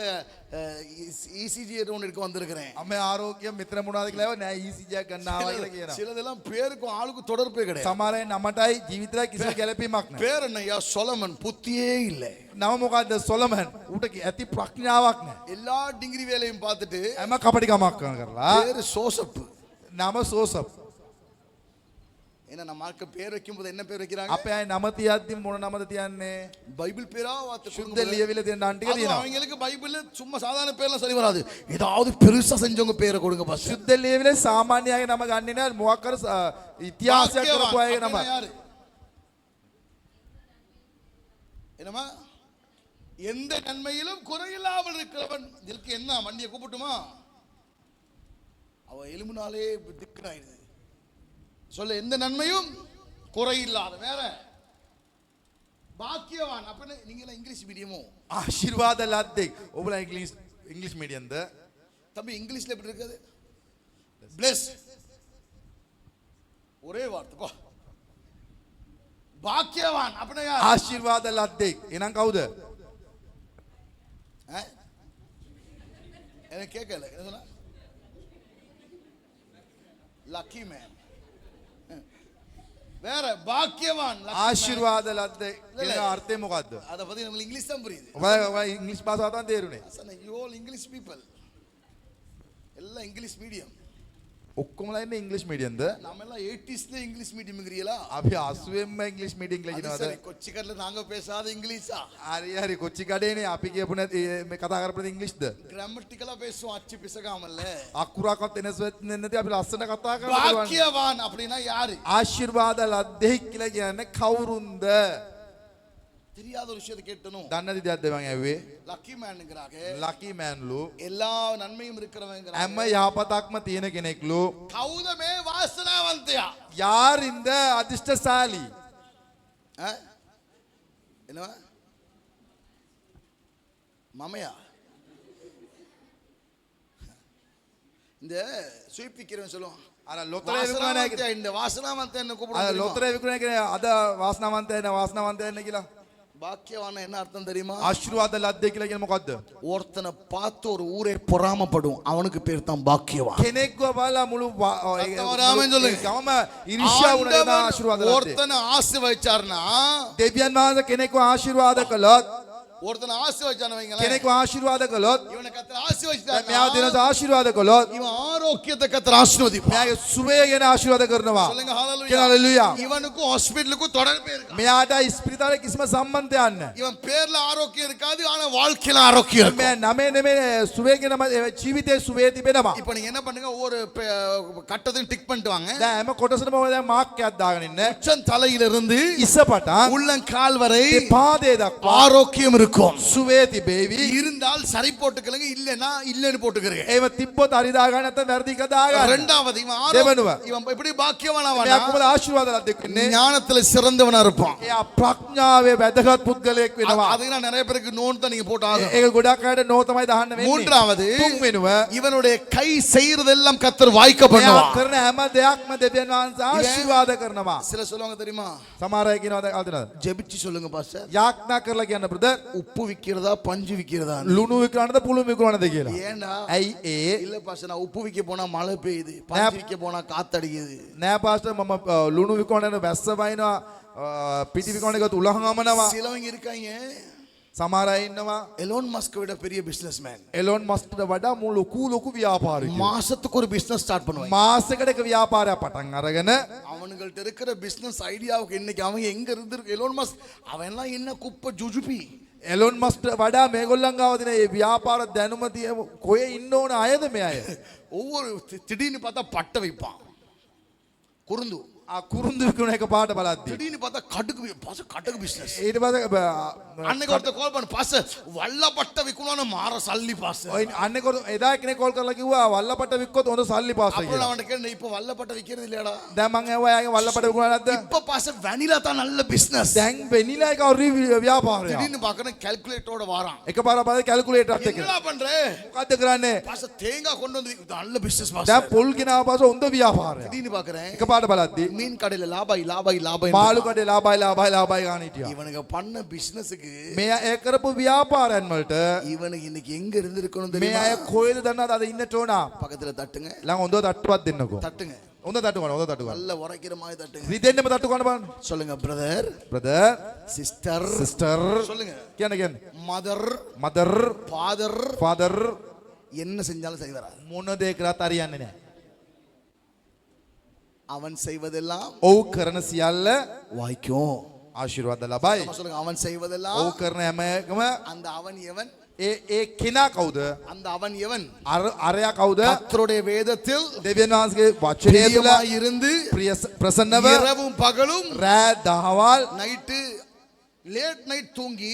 இசிஜி ஒன்று எடுக்க வந்திருக்கிறேன். අම්මේ ආරෝග්‍ය මෙතන මොනවද කියලා නෑ ECG එකක් ගන්න ආවා කියලා කියනවා. சிலதெல்லாம் பேருக்கும் ஆளுக்கு தொடர்பே கிடையாது. සමහර අය නමටයි ජීවිතයයි කිසිම ගැළපීමක් නෑ. பேர் என்னய்யா? சொலமன். புத்தியே இல்லை. නම මොකද්ද? සොලමන්. ඌට ඇති ප්‍රඥාවක් නෑ. எல்லா டிகிரி வேலையும் பார்த்துட்டு හැම කපටිකමක් කරලා பேரு சோசப். නම සෝසප්. ஏன்னா நம்ம ஆட்கள் பேர் வைக்கும்போது என்ன பேர் வைக்கிறாங்க? අපේ අය නම තියද්දි මොන නමද තියන්නේ? பைபிள் பேரா வார்த்தை සුද්ධ ලියවිල තියෙන නම් ටික තියෙනවා. அவங்களுக்கு பைபிள்ல சும்மா சாதாரண பேர்லாம் சரி வராது. ஏதாவது பெருசா செஞ்சவங்க பேரை கொடுங்க பாஸ். සුද්ධ ලියවිලේ සාමාන්‍යයෙන් නම ගන්නේ නෑ. මොකක් කර ඉතිහාසයක් කරපු අයගේ නම. என்னமா? எந்த நன்மையிலும் குறையில்லாமல் இருக்கிறவன். இதுக்கு என்ன வண்டியை கூப்பிட்டுமா? அவ எலும்புனாலே திக்குனாயிடுது. சொல்ல எந்த நன்மையும் குறையில்லாத. வேற பாக்கியவான் அப்படின்னு. நீங்க எல்லாம் இங்கிலீஷ் மீடியமோ? ආශිර්වාද ලද්දෙක්. ඔබලා ඉංග්‍රීසි මීඩියම්ද? தம்பி இங்கிலீஷ்ல எப்படி இருக்குது? பிளஸ். ஒரே வார்த்தை போ. பாக்கியவான் அப்படின்னா யார்? ආශිර්වාද ලද්දෙක්. එහෙනම් කවුද? எனக்கு கேட்கல. என்ன சொன்னா? Lucky man. வேற பாக்கியவான். ආශිර්වාද ලද්දෙක් කියන අර්ථය මොකද්ද? அத பத்தி நமக்கு இங்கிலீஷ் தான் புரியுது. ඔබලා ඉංග්‍රීසි භාෂාව තමයි තේරුනේ. You all English people. எல்லாம் இங்கிலீஷ் மீடியம். ඔක්කොමලා ඉන්නේ ඉංග්‍රීසි මීඩියම්ද? நாம எல்லாம் 80sல இங்கிலீஷ் மீடியம்ங்கறீங்களா? අපි 80ෙන්ම ඉංග්‍රීසි මීඩියම් කියලා කියනවාද? சரி, கொச்சிக்கல்ல நாங்க பேசாத இங்கிலீஷா? හරි හරි කොච්චි කඩේනේ අපි කියපු නැති මේ කතා කරපු ඉංග්‍රීසිද? கிராமட்டிக்கலா பேசுவோம், அச்சு பிசகாமல்ல. අකුරක්වත් එනස් වෙන්නේ නැති අපි ලස්සන කතා කරනවා. பாக்கியவான் அப்படின்னா யாரு? ආශිර්වාද ලද්දෙක් කියලා කියන්නේ කවුරුන්ද? தெரியாத ஒரு விஷயத்தை கேட்டணும். දන්නේ නැති දෙයක්ද මං ඇහුවේ? லக்கி மேன்ங்கறாங்க. ලකි මෑන්ලු. எல்லா நன்மையும் இருக்கிறவங்கங்கறாங்க. හැම යහපතක්ම තියෙන කෙනෙක්ලු. கௌதமே வாசனாவந்தியா. யார் இந்த அதிர்ஷ்டசாலி? என்னவா? மாமையா? இந்த சுயிப்பிக்கிறவன் சொல்லுவான். අර ලොතරේ විකුණන එක. இந்த வாசனாவந்தியா என்ன අර கூப்பிடுவாங்க? ලොතරේ විකුණන එක අද වාසනාවන්තයන කියලා. பாக்கியவான என்ன அர்த்தம் தெரியுமா? ආශිර්වාද ලද්දේ කියලා කියන්නේ මොකද්ද? ஒருத்தனை பார்த்து ஒரு ஊரே பொறாமப்படும். அவனுக்கு பேர் தான் பாக்கியவான். කෙනෙක්ව බලලා මුළු ராமன் சொல்லுங்க. ගමම ඉරිෂ්‍යා වුණ කෙනා ආශිර්වාද ලද්දේ. ஒருத்தனை ஆசீர்வதிச்சார்னா, දෙවියන් වහන්සේ කෙනෙක්ව ආශිර්වාද කළොත්, ஒருத்தனை ஆசீர்வதிச்சானே வைங்களேன், කෙනෙක්ව ආශිර්වාද කළොත්, இவனை கர்த்தர் දැන් ஆசீர்வதிச்சார். මෙයා දිනස ආශිර්වාද කළොත්, இவன் ஆரோக்கியத்தை கர்த்தர் ஆசீர்வதிப்பார். මෙයාගේ සුවය ගැන ආශිර්වාද කරනවා. சொல்லுங்க ஹalleluya. කියන හalleluya. இவனுக்கும் ஹாஸ்பிடலுக்கும் தொடர்பே இருக்கு. මෙයාට ස්පිරිතාලේ කිසිම සම්බන්ධයක් නැහැ. இவன் பேர்ல ஆரோக்கியம் இருக்காது, ஆனா வாழ்க்கையில ஆரோக்கியம் இருக்கும். මේ නමේ නෙමෙයි සුවය ගැන ජීවිතේ සුවය තිබෙනවා. இப்போ நீங்க என்ன பண்ணுங்க, ஒவ்வொரு கட்டத்தையும் டிக் பண்ணிட்டு வாங்க. දැන් හැම කොටසටම ඔය දැන් මාක් එකක් දාගෙන ඉන්න. உச்சம் தலையிலிருந்து ඉස්සපටන් உள்ளங்கால் வரை පාදයේ දක්වා ஆரோக்கியம் இருக்கும். සුවය තිබේවි. இருந்தால் சரி போட்டுக்கலங்க, இல்லனா இல்லன்னு போட்டுக்கறீங்க. ඒව තිබ්බොත් හරි දාගන්න නැත්නම් වැරදි එක දාගන්න. இரண்டாவது இவன் දෙවනුව. இவன் எப்படி பாக்கியவானவனா? මෙයා කොහොමද ආශිර්වාද ලද්දෙක් වෙන්නේ? ஞானத்துல சிறந்தவனா இருப்பான். එයා ප්‍රඥාවේ වැදගත් පුද්ගලයෙක් වෙනවා. அதுக்கு நான் நிறைய பேருக்கு நோன் தான் நீங்க போட்டு ஆகும். ඒක ගොඩක් අයට නෝ තමයි දාන්න වෙන්නේ. மூன்றாவது තුන්වෙනුව இவனுடைய கை செய்யறதெல்லாம் கர்த்தர் வாய்க்க මෙයා பண்ணுவான். කරන හැම දෙයක්ම දෙවියන් වහන්සේ ආශිර්වාද කරනවා. சில சொல்லுவாங்க தெரியுமா? සමහර අය කියනවා ආදිනවද? ஜெபிச்சு சொல்லுங்க பாஸ்டர். යාඥා කරලා කියන්න බ්‍රදර්. உப்பு விக்கிறதா பஞ்சு விக்கிறதா? ලුණු විකුණනද පුළු විකුණනද කියලා. ஏண்டா? ඇයි ඒ? இல்ல பாஸ்டர், நான் உப்பு விக்க போனா மழை பெய்யுது, பஞ்சு விக்க போனா காத்தடிக்குது. නෑ පාස්ටර් මම ලුණු විකුණන වැස්ස වයින්නවා පිටි විකුණන එකත් උලහමනවා. சிலவங்க இருக்காங்க සමහර අය ඉන්නවා எலோன் மஸ்க் விட பெரிய பிசினஸ் மேன். එලොන් මස්ක්ට වඩා මු ලොකු ව්‍යාපාරිකයෙක්. மாசத்துக்கு ஒரு பிசினஸ் ஸ்டார்ட் பண்ணுவாங்க. මාසෙකට එක ව්‍යාපාරයක් පටන් අරගෙන அவனுங்கள்ட்ட இருக்கிற பிசினஸ் ஐடியாவுக்கு இன்னைக்கு அவன் எங்க இருந்து எலோன் மஸ்க் அவன் எல்லாம் என்ன குப்பை ஜுஜுபி. එලොන් මස්ක්ට වඩා මේගොල්ලන් ගාව තියෙන මේ ව්‍යාපාර දැනුම තිය කොහේ ඉන්න ඕන අයද මේ අය? ஒவ்வொரு திடீர்னு பார்த்தா பட்டை வைப்பான் குறுந்து. කුරුන්දු විකුණ එක පාට බලද්දි. திடீர்னு பார்த்தா கடுகு பிசினஸ். ඊට පස්සේ அன்னைக்கு ஒருத்தர் கால் பண்ண பாஸ் வல்ல பட்டை விக்கணும்னு மாற சல்லி பாஸ். ඔය අන්නේ කොට එදා කෙනෙක් කෝල් කරලා කිව්වා වල්ලපට වික්කොත් හොඳ සල්ලි පාස් அப்புறம் කියලා. அவன்கிட்ட கேட்டேன் இப்போ வல்ல பட்டை விக்கிறது இல்லையாடா. දැන් මං ඇහුවා යාගේ වල්ලපට විකුණා නැද්ද? இப்போ பாஸ் வெனிலா தான் நல்ல பிசினஸ். දැන් වෙනිලා එක හරි ව්‍යාපාරයක්. திடீர்னு பார்க்கணும் கால்குலேட்டரோட வாரான். එකපාර බලද්දි කැල්කියුලේටර් එකක්. என்னடா பண்ற? මොකද්ද කරන්නේ? பாஸ் தேங்காய் கொண்டு வந்து நல்ல பிசினஸ் பாஸ். දැන් පොල් ගෙනාව පස්සේ හොඳ ව්‍යාපාරයක්. திடீர்னு பார்க்கறேன் එකපාරට බලද්දි மீன் கடையில லாபாய் මාළු කඩේ ලාභයි ගන්න හිටියා. இவனுங்க பண்ண பிசினஸ்க்கு මේ අය කරපු ව්‍යාපාරයන් වලට இவனுக்கு இன்னைக்கு எங்க இருந்திருக்கணும் මේ தெரியுமா? අය කොහෙද දන්නවද අද ඉන්නට ඕන? பக்கத்துல தட்டுங்க ළඟ හොඳ තට්ටුවක් දෙන්නකෝ. தட்டுங்க හොඳ තට්ටු ගන්න. நல்ல உரைக்கிற மாதிரி தட்டுங்க. රිදෙන්නම තට්ටු ගන්න බලන්න. சொல்லுங்க பிரதர், බ්‍රදර්, சிஸ்டர், සිස්ටර් சொல்லுங்க කියන්නේ மதர், මදර්, ஃபாதர், ෆාදර් என்ன செஞ்சாலும் சரி வராது. මොන දේ කරත් හරියන්නේ නැහැ. அவன் செய்வதெல்லாம் ඔව් කරන සියල්ල வாய்க்கும். ආශිර්වාද ලබයි. சொல்லுங்க அவன் செய்வதெல்லாம். ඔව් කරන හැම එකම அந்த அவன் எவன்? ඒ කෙනා කවුද? அந்த அவன் எவன்? අරයා කවුද? கர்த்தருடைய வேதத்தில் දෙවියන් වහන්සේගේ වචනය තුළ பிரியமாய் இருந்து ප්‍රසන්නව இரவும் பகலும் රෑ දහවල් நைட்டு லேட் நைட் தூங்கி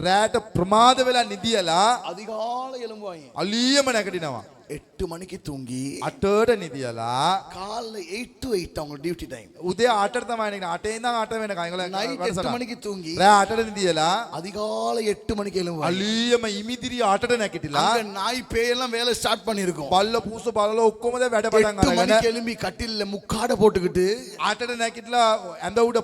රෑට ප්‍රමාද වෙලා නිදියලා அதிகாலை எழும்புவாங்க. අලියම නැගිටිනවා. 8 மணிக்கு தூங்கி 8ට නිදියලා காலைல 8 to 8 அவங்க டியூட்டி டைம். උදේ 8ට තමයි නැගිටින්නේ. 8 ඉඳන් 8 වෙනකන් ඒගොල්ලෝ நைட் 8 மணிக்கு தூங்கி රෑ 8ට නිදියලා அதிகாலை 8 மணிக்கு எழும்புவாங்க. අලියම ඉමිදිරි 8ට නැගිටිලා அங்க நாய் பேய் எல்லாம் வேலை ஸ்டார்ட் பண்ணிருக்கும். බල්ල පූස බලල ඔක්කොම දැන් වැඩ පටන් 8 අරගෙන மணிக்கு எழும்பி கட்டில்ல முக்காட போட்டுக்கிட்டு 8ට නැගිටලා ඇඳ උඩ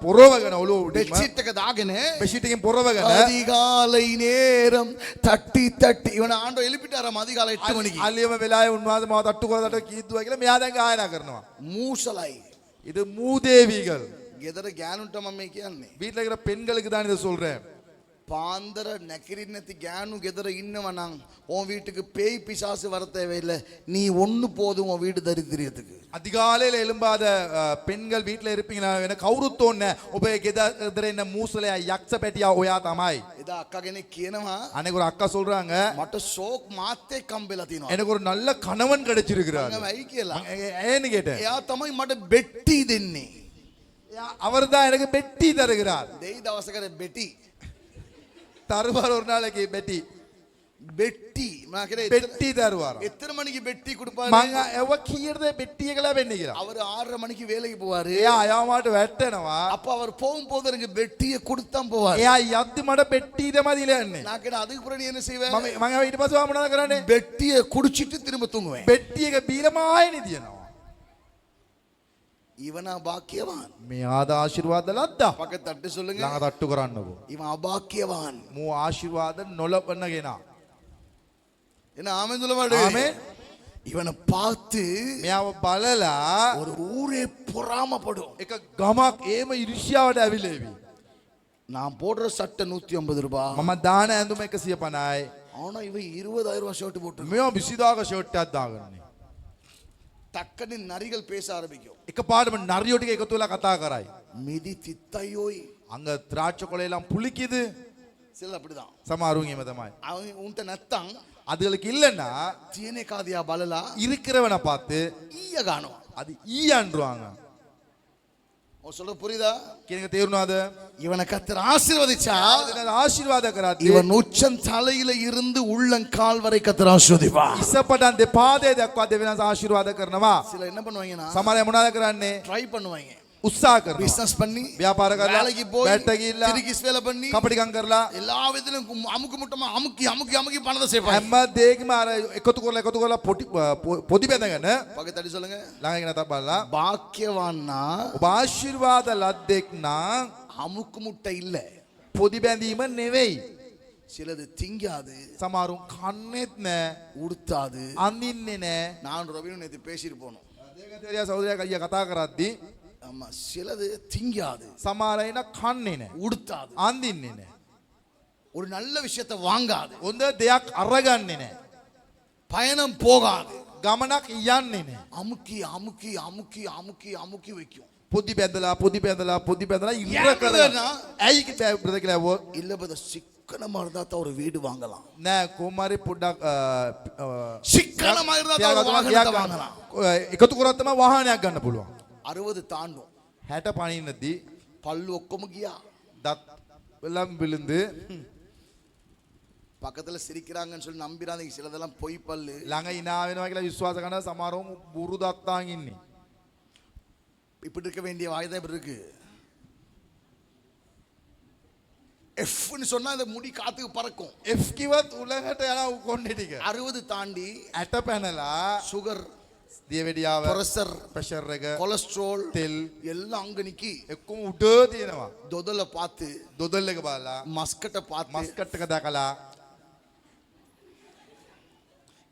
පොරවගෙන ඔළුව උඩ பெட்ஷீட்டுக்கு தாகனே බෙෂීට් එකෙන් පොරවගෙන அதிகாலை நேரம் தட்டி தட்டி இவனை ஆண்டோ எழுப்பிட்டாராம் அதிகாலை 8 மணிக்கு. අලියම වෙලාවේ උන්වහන්සේ මාව තට්ටු කරලා කීද්දුවා කියලා මෙයා දැන් ගායනා කරනවා. மூசலை இது மூதேவிகள். ගෙදර ගෑනුන්ට මම මේ කියන්නේ. வீட்ல இருக்கிற பெண்களுக்கு தான் இதை சொல்றேன். පාන්දර නැකිරින් නැති ගෑනු ගෙදර ඉන්නවනම් உன் வீட்டுக்கு பேய் பிசாசு வர தேவையில்லை. நீ ஒண்ணு போதும் உன் வீடு தரித்திரியத்துக்கு. அதிகாலையில எழும்பாத பெண்கள் வீட்ல இருப்பீங்களா? என கௌரவத்தோன்னு ඔබේ ගෙදර ඉන්න මූසලයා යක්ෂ පැටියා ඔයා තමයි. එදා අක්කා කෙනෙක් කියනවා அன்னைக்கு ஒரு அக்கா சொல்றாங்க මට ෂෝක් මාත්තේ කම්බෙලා තියෙනවා. எனக்கு ஒரு நல்ல கணவன் கிடைச்சிருக்கிறார். මම ඇයි කියලා. ஏன்னு கேட்டேன். එයා තමයි මට බෙට්ටි දෙන්නේ. அவர் தான் எனக்கு பெட்டி தருகிறார். දෙයි දවසකට බෙටි. தருவார் ஒரு நாளைக்கு பெட்டி. බෙට්ටි මම කියන්නේ பெட்டி தருவார். එතන මணிக்கு බෙට්ටි கொடுப்பாரு. මං එව කීයද பெட்டி එකලා වෙන්නේ කියලා. அவர் 6:30 மணிக்கு வேலைக்கு போவாரு. එයා අයාමාට වැටෙනවා. அப்ப அவர் போகும்போது எனக்கு பெட்டியை கொடுத்தான் போவார். එයා යද්දි මට பெட்டி තමයි දීලා යන්නේ. நான் கேட்ட அதுக்கு பிறகு நீ என்ன செய்வேன்? මම ඊට පස්සේ මොනවද කරන්නේ? பெட்டியை குடிச்சிட்டு திரும்ப தூங்குவேன். பெட்டி එක බීලම ආයෙ නිදියනවා. இவனா பாக்கியவான். මෙයාද ආශිර්වාද ලද්දා. பக்கத்து தட்டு சொல்லுங்க. ළඟ තට්ටු කරන්නකෝ. இவன் அபாக்கியவான். මූ ආශිර්වාද නොලබන කෙනා. என்ன ஆமென் சொல்ல மாட்டே. ආමේන්. இவனை பார்த்து මෙයාව බලලා ஒரு ஊரே பொறாமப்படும். එක ගමක් ඒම ඉරිෂ්‍යාවට ඇවිලේවි. நான் போடுற சட்டை 150 ரூபாய். මම දාන ඇඳුම 150යි. ஆனா இவன் 20,000 ரூபாய் ஷர்ட் போட்டு මෙයා 20000ක ෂර්ට් එකක් දාගන්නේ. டக்குன்னு நரிகள் பேச ஆரம்பிக்கும். එකපාරටම නරියෝ ටික එකතු වෙලා කතා කරයි. மிதி தித்தையோய். අංග ත්‍රාච්ඡ කොළේලම් පුලිකිද? சில அப்படிதான். සමහරුන් එහෙම තමයි. அவன் உன்ட்ட நத்தான் அதுகளுக்கு இல்லைன்னா தீனே காதியா பலலா இருக்கிறவனை பார்த்து ஈய காணும். அது ஈயான்றுவாங்க. உன் சொல்ல புரியுதா? எனக்கு தேர்னாது இவனை கர்த்தர் ஆசீர்வதிச்சா ආශිර්වාද කරාදී இவன் உச்சம் தலையில இருந்து உள்ளங்கால் வரை கர்த்தர் ஆசீர்வதிப்பார். ඉසපටන් දෙපාදේ දක්වා දෙවියන් ආශිර්වාද කරනවා. சில என்ன பண்ணுவாங்கன்னா සමහර අය මොනවද කරන්නේ? ட்ரை பண்ணுவாங்க. උත්සාහ කරනවා. பிசினஸ் பண்ணி ව්‍යාපාර කරලා வேலைக்கு போய் බැට් ගිහිල්ලා திரிகிஸ் வேலை பண்ணி කපටිකම් කරලා எல்லா விதத்திலும் அமுக்கு முட்டமா அமுக்கி பணத்தை சேர்ப்பாங்க. හැම දෙයකම අර එකතු කරලා පොඩි බැඳගෙන பக்கத்து தட்டி சொல்லுங்க. ළඟ ඉගෙන තබලා பாக்கியவான்னா ඔබ ආශිර්වාද ලද්දෙක් නම් அமுக்கு முட்டை இல்ல. පොඩි බැඳීම නෙවෙයි. சிலது திங்காது, සමහරුන් කන්නේත් නැහැ, உடுத்தாது. අඳින්නේ නැහැ. நான் ரவியும் நேத்து பேசிட்டு போனோம். දේගතරියා සහෝදරයා කයියා කතා කරද්දී ஆமா, சிலது திங்காது, සමහර අය කන්නේ නැහැ, உடுத்தாது. අඳින්නේ නැහැ. ஒரு நல்ல விஷயத்தை வாங்காது, හොඳ දෙයක් අරගන්නේ නැහැ. பயணம் போகாது, ගමනක් යන්නේ නැහැ. அமுக்கி அமுக்கி அமுக்கி அமுக்கி அமுக்கி வைக்கும். පොඩි බැඳලා ඉර ஏன் කර. brother? ඇයි බ්‍රදර් කියලා ඇහුවොත් இல்ல பிரதர், சிக்கனமா இருந்தா தான் ஒரு வீடு வாங்கலாம். නෑ කොහොමරි පොඩ්ඩක් சிக்கனமா இருந்தா தான் ஒரு வாகனத்தை வாங்கலாம். එකතු කරොත් තමයි වාහනයක් ගන්න පුළුවන්. 60 தாண்டும் 60 පණින්නදී பல்லு ஒக்கம கியா. දත් වෙලම් විලඳු பக்கத்துல சிரிக்கிறாங்கன்னு சொல்லி நம்பிராதீங்க, சிலதெல்லாம் பொய் பல்லு. ළඟ hina වෙනවා කියලා විශ්වාස කරන සමහරවම බුරු දත්තාන් ඉන්නේ. இப்படி இருக்க வேண்டிய வாய்தான் இப்படி இருக்கு. எஃப்னு சொன்னா அந்த முடி காத்துக்கு பறக்கும். F කිව්වත් උලකට යන කොණ්ඩේ ටික 60 தாண்டி 60 පැනලා சுகர், දියවැඩියාව பிரஷர், ප්‍රෙෂර් එක கொலஸ்ட்ரால் තෙල් எல்லாம் அங்க நிக்கி. එක්කම උඩ තියෙනවා. தொதல பார்த்து, දොදල් එක බලලා மஸ்கட்டை பார்த்து, මස්කට් එක දැකලා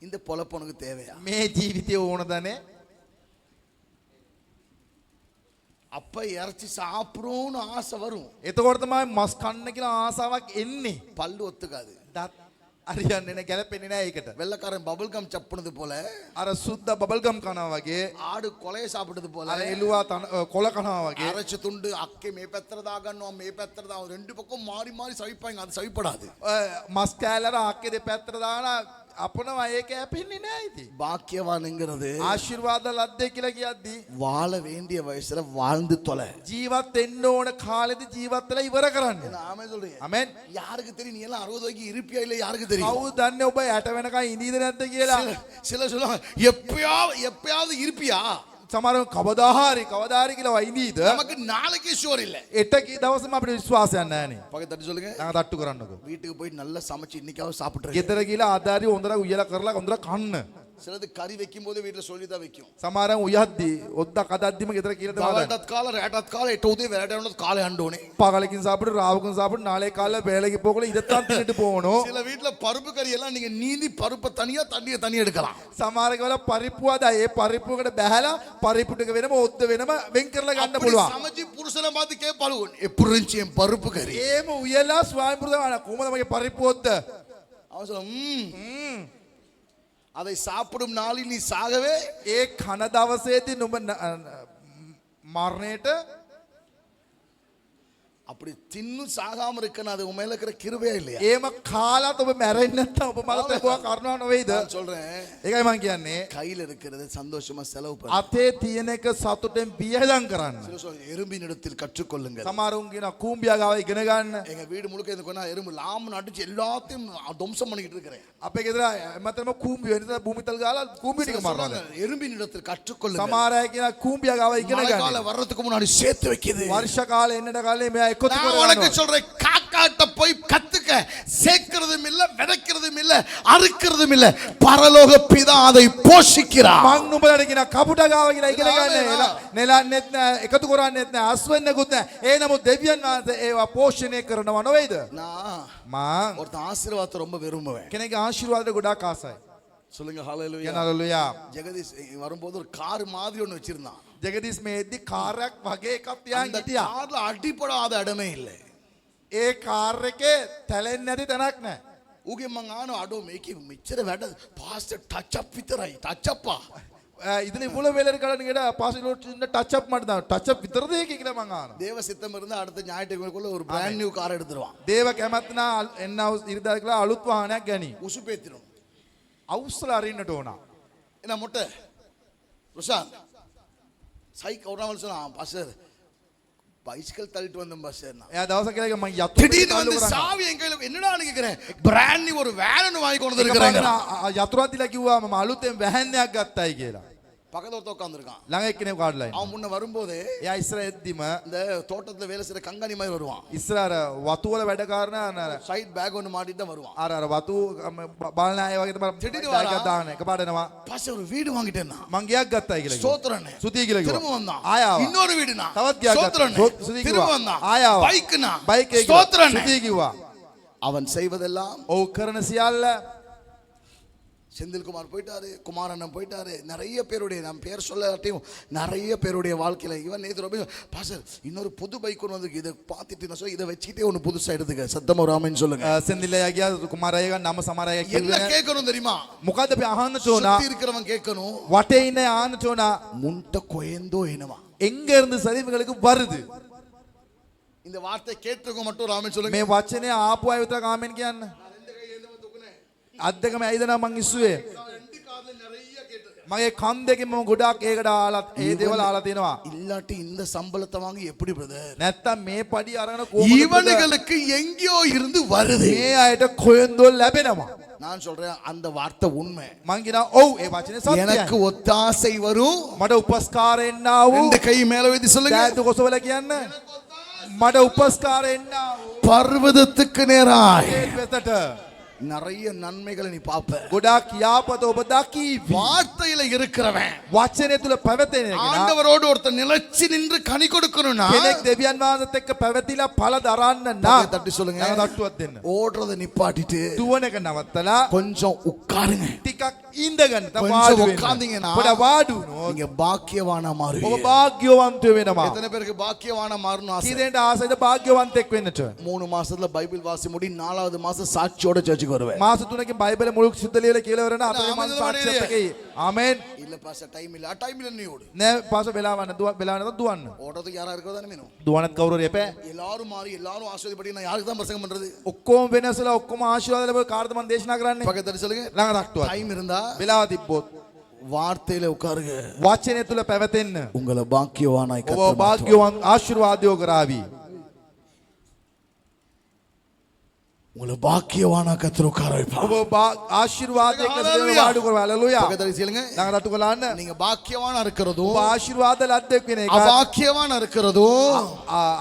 இந்த பொழப்பு உனக்கு தேவையா? මේ ජීවිතය ඕනදනේ. அப்ப இறைச்சி சாப்பிடணும்னு ஆசை வரும், එතකොට තමයි මස් කන්න කියලා ආසාවක් එන්නේ. பல்லு ஒத்துக்காது. දත් හරියන්නේ නැහැ, ගැලපෙන්නේ නැහැ ඒකට. வெள்ளக்காரன் பபுள் கம் சப்புனது போல, අර සුද්ද බබල් ගම් කනවා වගේ, ஆடு கொலையை சாப்பிட்டது போல, අර එළුවා කොළ කනවා වගේ அரைச்சு துண்டு அக்கே மே பெத்திரதா கண்ணுவா மே பெத்திரதா, ரெண்டு பக்கம் மாறி மாறி சவிப்பாங்க. அது சவிப்படாது. මස් කෑල්ලර අක්කේ දෙපැත්තට දාලා අපනවා, ඒක ඇපෙන්නේ නැහැ ඉතින්. பாக்கியவான்ங்கிறது ආශිර්වාද ලද්දේ කියලා කියද්දි வாழ வேண்டிய வயசுல வாழ்ந்து தொலை. ජීවත් වෙන්න ඕන කාලෙදි ජීවත් වෙලා ඉවර කරන්න. ஆமே சொல்றீங்க. ආමෙන්. யாருக்கு தெரியும் நீ எல்லாம் 60 வரைக்கும் இருப்பியா இல்ல? யாருக்கு தெரியும்? කවුද දන්නේ ඔබ 60 වෙනකන් ඉඳීද නැද්ද කියලා? சில சொல்லுவாங்க எப்பயாவது இருப்பியா. සමහරව කවදාහරි කියලා වයින්දීද? நமக்கு நாளைக்கு ஷூர் இல்ல. එටකී දවසම අපිට විශ්වාසයක් නැහැ නේ. பக்கத்து தட்டி சொல்லுங்க. ළඟ තට්ටු කරන්නකෝ. வீட்டுக்கு போய் நல்லா சமைச்சு இன்னைக்காவது சாப்பிட்டுரு. ගෙදර ගිහලා ආදාරි හොඳට උයලා කරලා හොඳට කන්න. சிலது கறி வைக்கும் போது வீட்டுல சொல்லி தான் வைக்கும். සමහරව උයද්දි ඔද්දක් අදද්දිම ගෙදර කියලා තමයි. பவட்டத் கால ரேட்டத் கால எட்டு உதவி வேறடனது காலை அண்டோனே. பகலකින් சாப்பிட்டு ராவுக்கும் சாப்பிட்டு நாளை காலைல வேலைக்கு போகல இதைத்தான் தின்னுட்டு போகணும். சில வீட்டுல பருப்பு கறி எல்லாம் நீங்க நீந்தி பருப்பை தனியா தண்ணியை எடுக்கலாம். සමහර කවල පරිප්පුවද ඒ පරිප්පුවකට බැහැලා පරිප්පු ටික වෙනම ඔද්ද වෙනම වෙන් කරලා ගන්න அப்படி පුළුවන්. சமைச்சு புருஷனை பார்த்து கேட்பாளு, எப்படி இருந்துச்சு என் பருப்பு கறி? ඒම උයලා ස්වාමි පුරුෂයා කොහමද මගේ පරිප්පු ඔද්ද? அவன் சொல்ல, அதை சாப்பிடும் நாளில் நீ சாகவே. ඒ කන දවසේදී නුඹ මරණයට அப்படி தின்னு சாகாம இருக்கணும். அது உன் மேல இருக்கிற கிருபையா இல்லையா? ඒම කාලත් ඔබ මැරෙන්නේ නැත්නම් ඔබ මලට ගෝවා කරනවා නෙවෙයිද? நான் சொல்றேன், ඒකයි මම කියන්නේ. கையில இருக்கிறது சந்தோஷமா செலவு பண்ணு. අතේ තියෙන එක සතුටෙන් වියදම් කරන්න. சில சொல்ல, எறும்பின் இடத்தில் கற்றுக்கொள்ளுங்க. සමහරුන් කියන කූඹියා ගාව ඉගෙන ගන්න. எங்க வீடு முழுக்க இந்த கொண்டா எறும்பு லாம்னு அடிச்சு எல்லாத்தையும் துவம்சம் பண்ணிக்கிட்டு இருக்கிறேன். අපේ ගෙදර එමෙතනම කූඹි වෙනද භූමිතල් ගාලා කූඹි ටික මරනවා. எறும்பின் இடத்தில் கற்றுக்கொள்ளுங்க. සමහර අය කියන කූඹියා ගාව ඉගෙන மழை ගන්න. காலம் வர்றதுக்கு முன்னாடி சேர்த்து வைக்குது. වර්ෂ කාලේ එන්නට කාලේ මෙයා එකතු நான் உனக்கு කරනවා. சொல்றேன், காக்காட்ட போய் கத்துக்க. சேர்க்கிறதும் இல்ல, விதைக்கிறதும் இல்ல, அறுக்கிறதும் இல்ல. பரலோக பிதா அதை போஷிக்கிறார். මං නුඹලට කියන කපුටා ගාව කියලා ඉගෙන ගන්න. නෙලන්නෙත් නැහැ, එකතු කරන්නෙත් නැහැ, අස්වෙන්නෙකුත් නැහැ. ඒ නමුත් දෙවියන් වහන්සේ ඒවා පෝෂණය කරනවා නෙවෙයිද? நான் මං ஒருத்தன் ஆசீர்வாதத்தை ரொம்ப விரும்புவேன். කෙනෙක් ආශිර්වාදයට ගොඩාක් ආසයි. சொல்லுங்க ஹalleluya. හalleluya. ஜெகதீஷ் வரும்போது ஒரு கார் மாதிரி ஒன்னு வச்சிருந்தான். ජගදීස් මේ එද්දි කාර්යයක් වගේ එකක් තියාගෙන அந்த හිටියා. கார்ல அடிபடாத இடமே இல்லை. ඒ කාර් එකේ තැලෙන්නේ නැති තැනක් නැහැ. ඌගේ මං ආනෝ අඩෝ මේකේ මෙච්චර වැඩ පාස්ටර් ටච් අප් විතරයි. ටච් අප්පා. இதுல இவ்வளவு வேலை இருக்கான்னு கேட்டா பாசிட்டிவ் சின்ன டச் அப் மட்டும் தான். டச் அப் விතරதே கேக்கல මං ආන. தேவ சித்தம் இருந்தா அடுத்த ஞாயிற்றுக்கிழமைக்குள்ள ஒரு பிராண்ட் நியூ கார் எடுத்துருவான். දේව කැමැත්ත නා එන්න ඉරිදා කියලා අලුත් වාහනයක් ගනි. உசுப்பேத்திரும். අවුස්සලා අරින්නට ඕන. என்ன முட்டை ருஷாந்த் சைக் ஒரு நாள் சொன்னான், பாஸ்டர் பைசிக்கல் தள்ளிட்டு வந்தேன் பாஸ்டர். එයා දවසක් කියලා මං යතු திடீர்னு வந்து சாவி என் கையில என்னடா கேக்குறேன், பிராண்ட் நியூ ஒரு வேன் வாங்கி கொண்டு வந்திருக்கேன். යතුරක් දීලා කිව්වා මම අලුතෙන් වැහැන්නයක් ගත්තයි කියලා. பக்கத்துல ஒருத்தன் உட்கார்ந்திருக்கான். ළඟ එක්කෙනෙක් කාඩ්ලා ඉන්නවා. அவன் முன்ன வரும்போது එයා ඉස්සර එද්දිම இந்த தோட்டத்துல வேலை செய்யற கங்காணி மாதிரி வருவான். ඉස්සර අර වතු වල වැඩ කරන சைட் பேக் ஒன்னு மாட்டிட்டு தான் வருவான். අර වතු බලන අය වගේ තමයි திடீர்னு ඩයිකක් வரா. දාන එකපාරට එනවා. பாஸ்டர் ஒரு வீடு வாங்கிட்டேன்னா මං ගියක් ගත්තයි කියලා කිව්වා. ஸ்தோத்திரனே. සුතිය කියලා திரும்ப කිව්වා. வந்தான். ආය ආවා. இன்னொரு வீடுனா තවත් ගියක් ஸ்தோத்திரனே. ගත්තා. සුතිය திரும்ப කිව්වා. வந்தான். ආය ආවා. பைக்னா බයික් එක ஸ்தோத்திரனே. සුතිය කිව්වා. அவன் செய்வதெல்லாம் ඔව් කරන සියල්ල செந்தில்குமார் போயிட்டாரு, குமாரண்ணன் போயிட்டாரு, நிறைய பேருடைய நம்ம பேர் சொல்லாட்டையும் நிறைய பேருடைய வாழ்க்கையில் இவன் நேற்று ரொம்ப பாஸ்டர் இன்னொரு புது பைக் ஒன்று வந்து இதை பார்த்துட்டு நான் இதை வச்சுக்கிட்டே ஒன்று புதுசாக எடுத்துக்க சத்தமா ராமன் சொல்லுங்க. සෙන්දිලයාගේ කුමාරයග නම සමරය என்ன கேட்கணும் தெரியுமா? මොකද අපි අහන්න චෝනා சுத்தி இருக்கிறவன் கேட்கணும் වටේ ඉන්න ආන්න චෝනා முன்ட்ட கொயந்தோ என்னமா එංග இருந்து සරීමகளுக்கு வருது. இந்த வார்த்தை கேட்டுக்க மட்டும் ராமன் சொல்லுங்க. මේ වචනේ ආපු අය විතර ආමෙන් කියන්න. අද්දකම ඇයිද නම් මං ඉස්සුවේ. මගේ කන් දෙකෙන් මම ගොඩක් ඒකට ආලා ඒ දේවල් ආලා තිනවා. இல்லாட்டி இந்த சம்பளத்தை வாங்கி எப்படி பிரதர்? නැත්තම් මේ පඩි අරගෙන කොහොමද இவனுங்களுக்கு எங்கேயோ இருந்து வருது. මේ අයට කොහෙන්දෝ ලැබෙනවා. நான் சொல்றேன் அந்த வார்த்தை உண்மை. මං කියනවා ඔව් ඒ වචනේ සත්‍යයි. எனக்கு ஒத்தாசை வரும். මට උපස්කාර එන්නා වූ ரெண்டு கை மேல வைத்து சொல்லுங்க. දෑතු කොසවල කියන්න. මට උපස්කාර එන්නා වූ பர்வதத்துக்கு நேராய் ඒ වෙතට நிறைய நன்மைகளை நீ பாப்ப. ගොඩාක් යාපත ඔබ දකීවි. வார்த்தையில இருக்கிறவன் වචනේ තුල පැවතෙන එක ஆண்டவரோடு ஒருத்தர் நிலைச்சு நின்று கனி கொடுக்கணும்னா කෙනෙක් දෙවියන් වහන්සේත් එක්ක පැවතිලා ඵල දරන්න නම් பக்கத்துல தட்டி சொல்லுங்க. නම දට්ටුවක් දෙන්න. ஓடுறத நிப்பாட்டிட்டு දුවන එක නවත්තලා கொஞ்சம் உட்காருங்க. ටිකක් ඉඳගන්න கொஞ்சம் තමයි உட்கார்ந்தீங்கன்னா පොඩ වාඩු වුණොත් நீங்க பாக்கியவானா ඔබ மாறுவீங்க. වාග්යවන්තය වෙනවා. எத்தனை பேருக்கு பாக்கியவானா மாறணும் ஆசை? කීදෙන්ට ආසයිද වාග්යවන්තෙක් වෙන්නට? 3 மாசத்துல பைபிள் வாசி முடி 4வது மாசம் சாட்சியோட சர்ச்சுக்கு வருவேன். මාස 3කින් බයිබලෙ මුළු සුද්ධ ලියලා කියලා වරන අපේ මන් ආමෙන් සාක්ෂියත් එක්ක ආමෙන්. இல்ல பாச டைம் இல்ல. டைம் இல்ல நீ ஓடு. නෑ පාස වෙලාව නැත දුවන්න. ஓடுறதுக்கு யாரா இருக்கோ தானே வேணும். දුවනත් කවුරු හරි එපා. எல்லாரும் மாறி எல்லாரும் ஆசீர்வதிப்படி நான் யாருக்கு தான் பிரசங்கம் பண்றது? ඔක්කොම වෙනසලා ඔක්කොම ආශිර්වාද ලැබුව කාටද මන් දේශනා කරන්නේ? பக்கத்துல சொல்லுங்க. ළඟ දක්ටුවක්. டைம் இருந்தா වෙලාව තිබ්බොත් வார்த்தையில உட்காருங்க. වචනේ තුල පැවතෙන්න. உங்களை பாக்கியவானாய் ඔබ கர்த்தர் மாற்றுவார். වාග්යවන්ත ආශිර්වාදයෝ කරાવી. உங்களை பாக்கியவானா கர்த்தர் உட்கார வைப்பார். ඔබ ආශිර්වාදයක වාඩු කරවා. හalleluya. பக்கத்துல சொல்லுங்க. ළඟ දට්ටු කළාන්න. நீங்க பாக்கியவானா இருக்கிறதும் ඔබ ආශිර්වාද ලද්දෙක් වෙන එක அபாக்கியவானா இருக்கிறதும்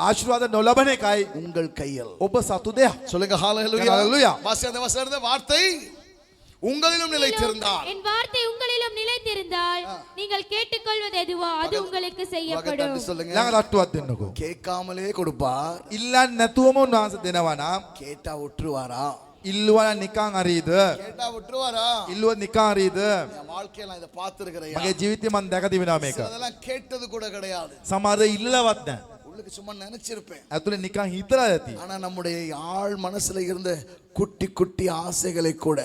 ආශිර්වාද නොලබන එකයි உங்கள் கையில். ඔබ සතු දෙයක්. சொல்லுங்க ஹalleluya. ஹalleluya. வாசி அந்த வசனத்தை வார்த்தை உங்களிலும் நிலைத்திருந்தால் என் வார்த்தை உங்களிலும் நிலைத்திருந்தால் நீங்கள் கேட்டுக்கொள்வது எதுவோ அது உங்களுக்கு செய்யப்படும். பக்கத்துல சொல்லுங்க. ළඟ දට්ටුවක් දෙන්නකෝ. கேட்காமலே கொடுப்பார். ඉල්ලන්නේ නැතුවම උන්වහන්සේ දෙනවා නම් கேட்டா விட்டுருவாரா? ඉල්ලුවා නම් නිකන් හරියද? கேட்டா விட்டுருவாரா? ඉල්ලුවත් නිකන් හරියද? என் வாழ்க்கையில நான் இதை பார்த்திருக்கிறேன். මගේ ජීවිතේ මම දැක තිබෙනවා මේක. அதெல்லாம் கேட்டது கூட கிடையாது. සමහර ඉල්ලවත් නැහැ. உள்ளுக்கு சும்மா நினைச்சிருப்பேன். ඇතුලේ නිකන් හිතලා ඇති. ஆனா நம்முடைய ஆழ் மனசுல இருந்த குட்டி குட்டி ஆசைகளை கூட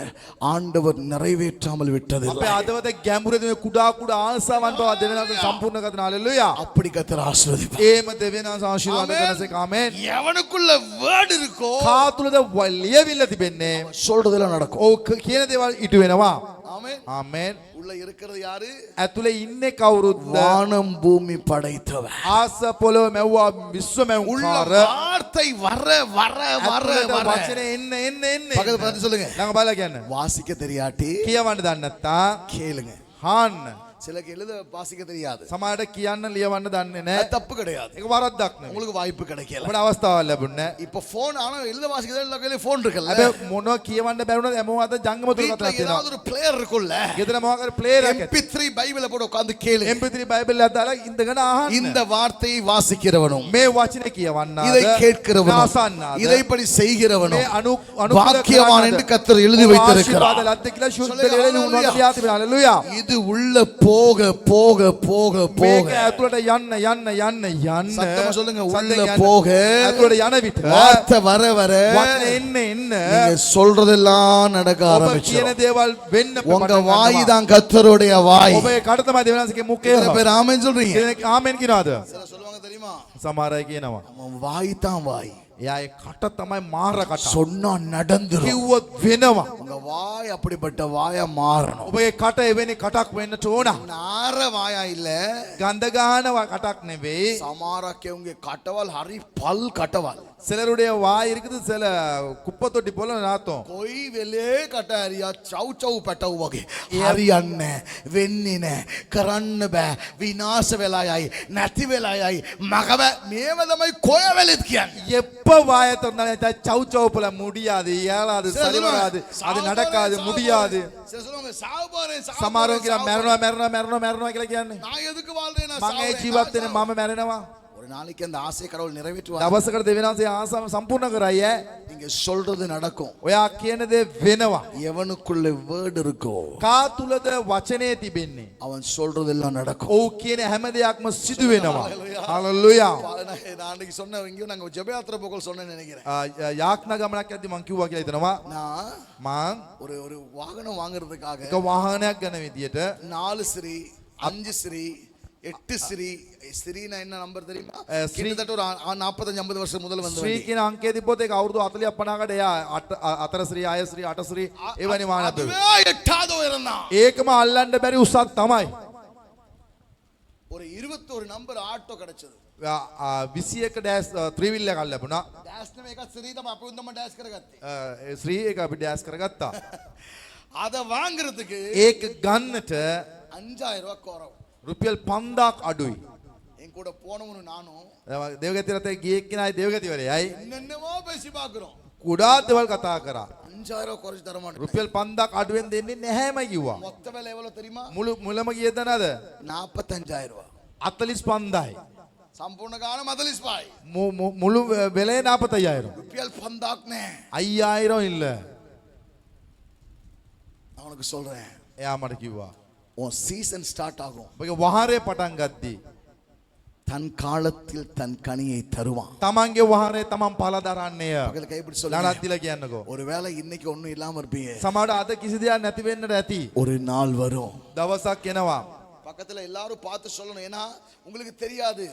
ஆண்டவர் நிறைவேற்றாமல் விட்டது. අපේ අදවත ගැඹුරේ මේ කුඩා කුඩා ආසාවන් බව දෙවියන්ගේ සම්පූර්ණ කරන හalleluya. அப்படி கர்த்தர் ஆசீர்வதிப்பார். ඒම දෙවියන්ගේ ආශිර්වාද කරනසේක ආමෙන්. எவனுக்குள்ள வேர்ட் இருக்கோ කා තුලද ලියවිල්ල තිබෙන්නේ சொல்றதெல்லாம் நடக்கும். ඔව් කියන දේවල් ඉටු වෙනවා. ஆமென். ආමෙන්. உள்ள இருக்கிறது யாரு? ඇතුලේ ඉන්නේ කවුරුද? வானம் பூமி படைத்தவர். ආස පොළොව මැව්වා විශ්ව உள்ள මැව්කාර. வார்த்தை வர வர வர ඇතුලට வர වචනේ එන්න பக்கத்துல பார்த்து சொல்லுங்க. ළඟ බලලා කියන්න. வாசிக்க தெரியாட்டி කියවන්න දන්නේ නැත්තා கேளுங்க. හාන්න. சிலக்கு எழுத வாசிக்க தெரியாது. සමහරට කියන්න ලියවන්න දන්නේ அது නැහැ. தப்பு கிடையாது. ඒක වරද්දක් නෙවෙයි. உங்களுக்கு வாய்ப்பு கிடைக்கல. අපිට අවස්ථාවක් ලැබුණේ නැහැ. இப்ப போன் ஆனா எழுத வாசிக்க எல்லா கையில போன் இருக்குல்ல. හැබැයි මොනවා කියවන්න බැරුණාද හැමෝම අද ජංගම තුල வீட்ல කතා ஏதாவது කරනවා. ஒரு பிளேயர் இருக்குல்ல. ගෙදර මොකක් හරි ප්ලේයර් එකක් ඇති. MP3 பைபிளை போட்டு உட்கார்ந்து கேளு. MP3 බයිබල් එකක් දාලා ඉඳගෙන අහන්න. இந்த வார்த்தையை வாசிக்கிறவனும் මේ වචනේ කියවන්නාද? இதை கேட்கிறவனும் අසන්නාද? இதைப்படி செய்கிறவனும் මේ අනු பாக்கியவான் என்று கர்த்தர் எழுதி ආශිර්වාද வைத்திருக்கிறார். ලද්ද කියලා ශුද්ධ சொல்லுங்க, දෙලෙලි උන්වහන්සේ ලියා තිබෙනවා. හalleluya. இது உள்ள போக போக போக போக මේක ඇතුළට යන්න சத்தமா சொல்லுங்க. සද්දෙන් உள்ள යන්න. போக ඇතුළට යන විට வார்த்தை வர வர වචනේ එන්න நீங்க சொல்றதெல்லாம் நடக்க ඔබ කියන ஆரம்பிச்சிடும். දේවල් වෙන්න உங்க வாய் தான் கர்த்தருடைய வாய். ඔබේ කඩ තමයි දෙවියන්සේගේ මුඛය. எத்தனை பேர் ஆமென் சொல்றீங்க? කෙනෙක් ආමෙන් කියනවාද? சிலர் சொல்லுவாங்க தெரியுமா? සමහර අය කියනවා. அவன் வாய் தான் வாய். එයාගේ කට තමයි මාර කට. சொன்னா நடந்துரும். කිව්වොත් වෙනවා. உங்க வாய் அப்படிப்பட்ட வாயா மாறணும். ඔබේ කට එවැනි කටක් වෙන්නට ඕන. நார வாயா இல்ல. ගඳ ගන්න කටක් නෙවෙයි. சமாராக்கே உங்க கட்டவால் ஹரி பல் கட்டவால். சிலருடைய வாய் இருக்குது சில குப்பை தொட்டி போல நாத்தம். කොයි වෙලේ කට ඇරියා චව් චව් පැටව් වගේ හරියන්නේ වෙන්නේ කරන්න බෑ විනාශ වෙලා යයි නැති වෙලා යයි මගව මේව තමයි කොය වෙලෙත් කියන්නේ. எப்ப வாயை திறந்தாலும் சவு சவு போல முடியாது, இயலாது, சரி வராது, அது நடக்காது, முடியாது. சமாரோக்கியம் மரணம் மரணம் மரணம் மரணம் කියන්නේ. நான் எதுக்கு வாழ்றேன்? මගේ ජීවිතේ මම මැරෙනවා. ஒரு நாளைக்கு அந்த ஆசை கடவுள் நிறைவேற்றுவார். දවසකට දෙවියන්සේ ආසාව සම්පූර්ණ කරයි. நீங்க நீங்க சொல்றது நடக்கும். ඔයා කියන දේ වෙනවා. எவனுக்குள்ள வேர்டு இருக்கோ කා තුලද වචනේ තිබෙන්නේ. அவன் சொல்றதெல்லாம் நடக்கும். ඔව් කියන හැම දෙයක්ම සිදු වෙනවා. හalleluya. நான் அன்னைக்கு சொன்ன இங்கேயும் நாங்க ஜெபயாத்திரை போகல் சொன்னேன்னு நினைக்கிறேன். යාඥා ගමනක් යද්දි මං කිව්වා කියලා හිතනවා. நான் මං ஒரு ஒரு வாகனம் வாங்குறதுக்காக එක වාහනයක් ගන්න විදියට 4 ஸ்ரீ 5 ஸ்ரீ 8 ஸ்ரீ ஸ்ரீனா என்ன நம்பர் தெரியுமா? ஸ்ரீ கிட்டத்தட்ட ஒரு 45 50 வருஷம் முதல்ல வந்து ශ්‍රී කියන අංකය තිබ්බොත් ඒක අවුරුදු 40 50කට එයා 4 ශ්‍රී 6 ශ්‍රී 8 ශ්‍රී එවැනි වාහනයක් දුන්නා. அதுவே எட்டாவது உயரம் தான். ඒකම අල්ලන්න බැරි උසක් තමයි. ஒரு 21 நம்பர் ஆட்டோ கிடைச்சது. 21 ඩෑස් ත්‍රිවිල් එකක් ලැබුණා. ඩෑස් නෙමෙයි එකක් ශ්‍රී තමයි අපි උන්දම ඩෑස් කරගත්තේ. ශ්‍රී එක අපි ඩෑස් කරගත්තා. அத வாங்குறதுக்கு ඒක ගන්නට 5000 ரூபாய் குறவு. රුපියල් 5000ක් අඩුයි. என் கூட போனவனு நானும் දේවගතිරතේ ගියේ කෙනායි දේවගතිවරයයි என்னென்னமோ பேசி பார்க்கிறோம். කුඩා දේවල් කතා කරා. 5000 ரூபாய் குறைச்சு தர மாட்டேன். රුපියල් 5000ක් අඩුවෙන් දෙන්නේ නැහැම කිව්වා. மொத்த விலை எவ்வளவு தெரியுமா? මුලම ගියද නැද? 45000 ரூபாய். 45000යි. சம்பூர்ண காலம் மதலிஸ் பாய். මුළු වෙලේ 45000. ருபியல் 5000 நே. 5000 இல்ல. நான் உனக்கு சொல்றேன். එයා මට කිව්වා. உன் சீசன் ஸ்டார்ட் ஆகும். ඔබගේ වහරේ පටන් ගද්දී தன் காலத்தில் தன் கனியை தருவான். තමන්ගේ වහරේ තමන් පළ දරන්නේය. பக்கத்துல கைப்பிடி சொல்லுங்க. ලානත්තිලා කියන්නකෝ. ஒருவேளை இன்னைக்கு ஒண்ணும் இல்லாம இருப்பீங்க. සමහරවිට අද කිසි දෙයක් නැති වෙන්නට ඇති. ஒரு நாள் வரும். දවසක් එනවා. பக்கத்துல எல்லாரும் பார்த்து சொல்லணும். ஏன்னா உங்களுக்கு தெரியாது.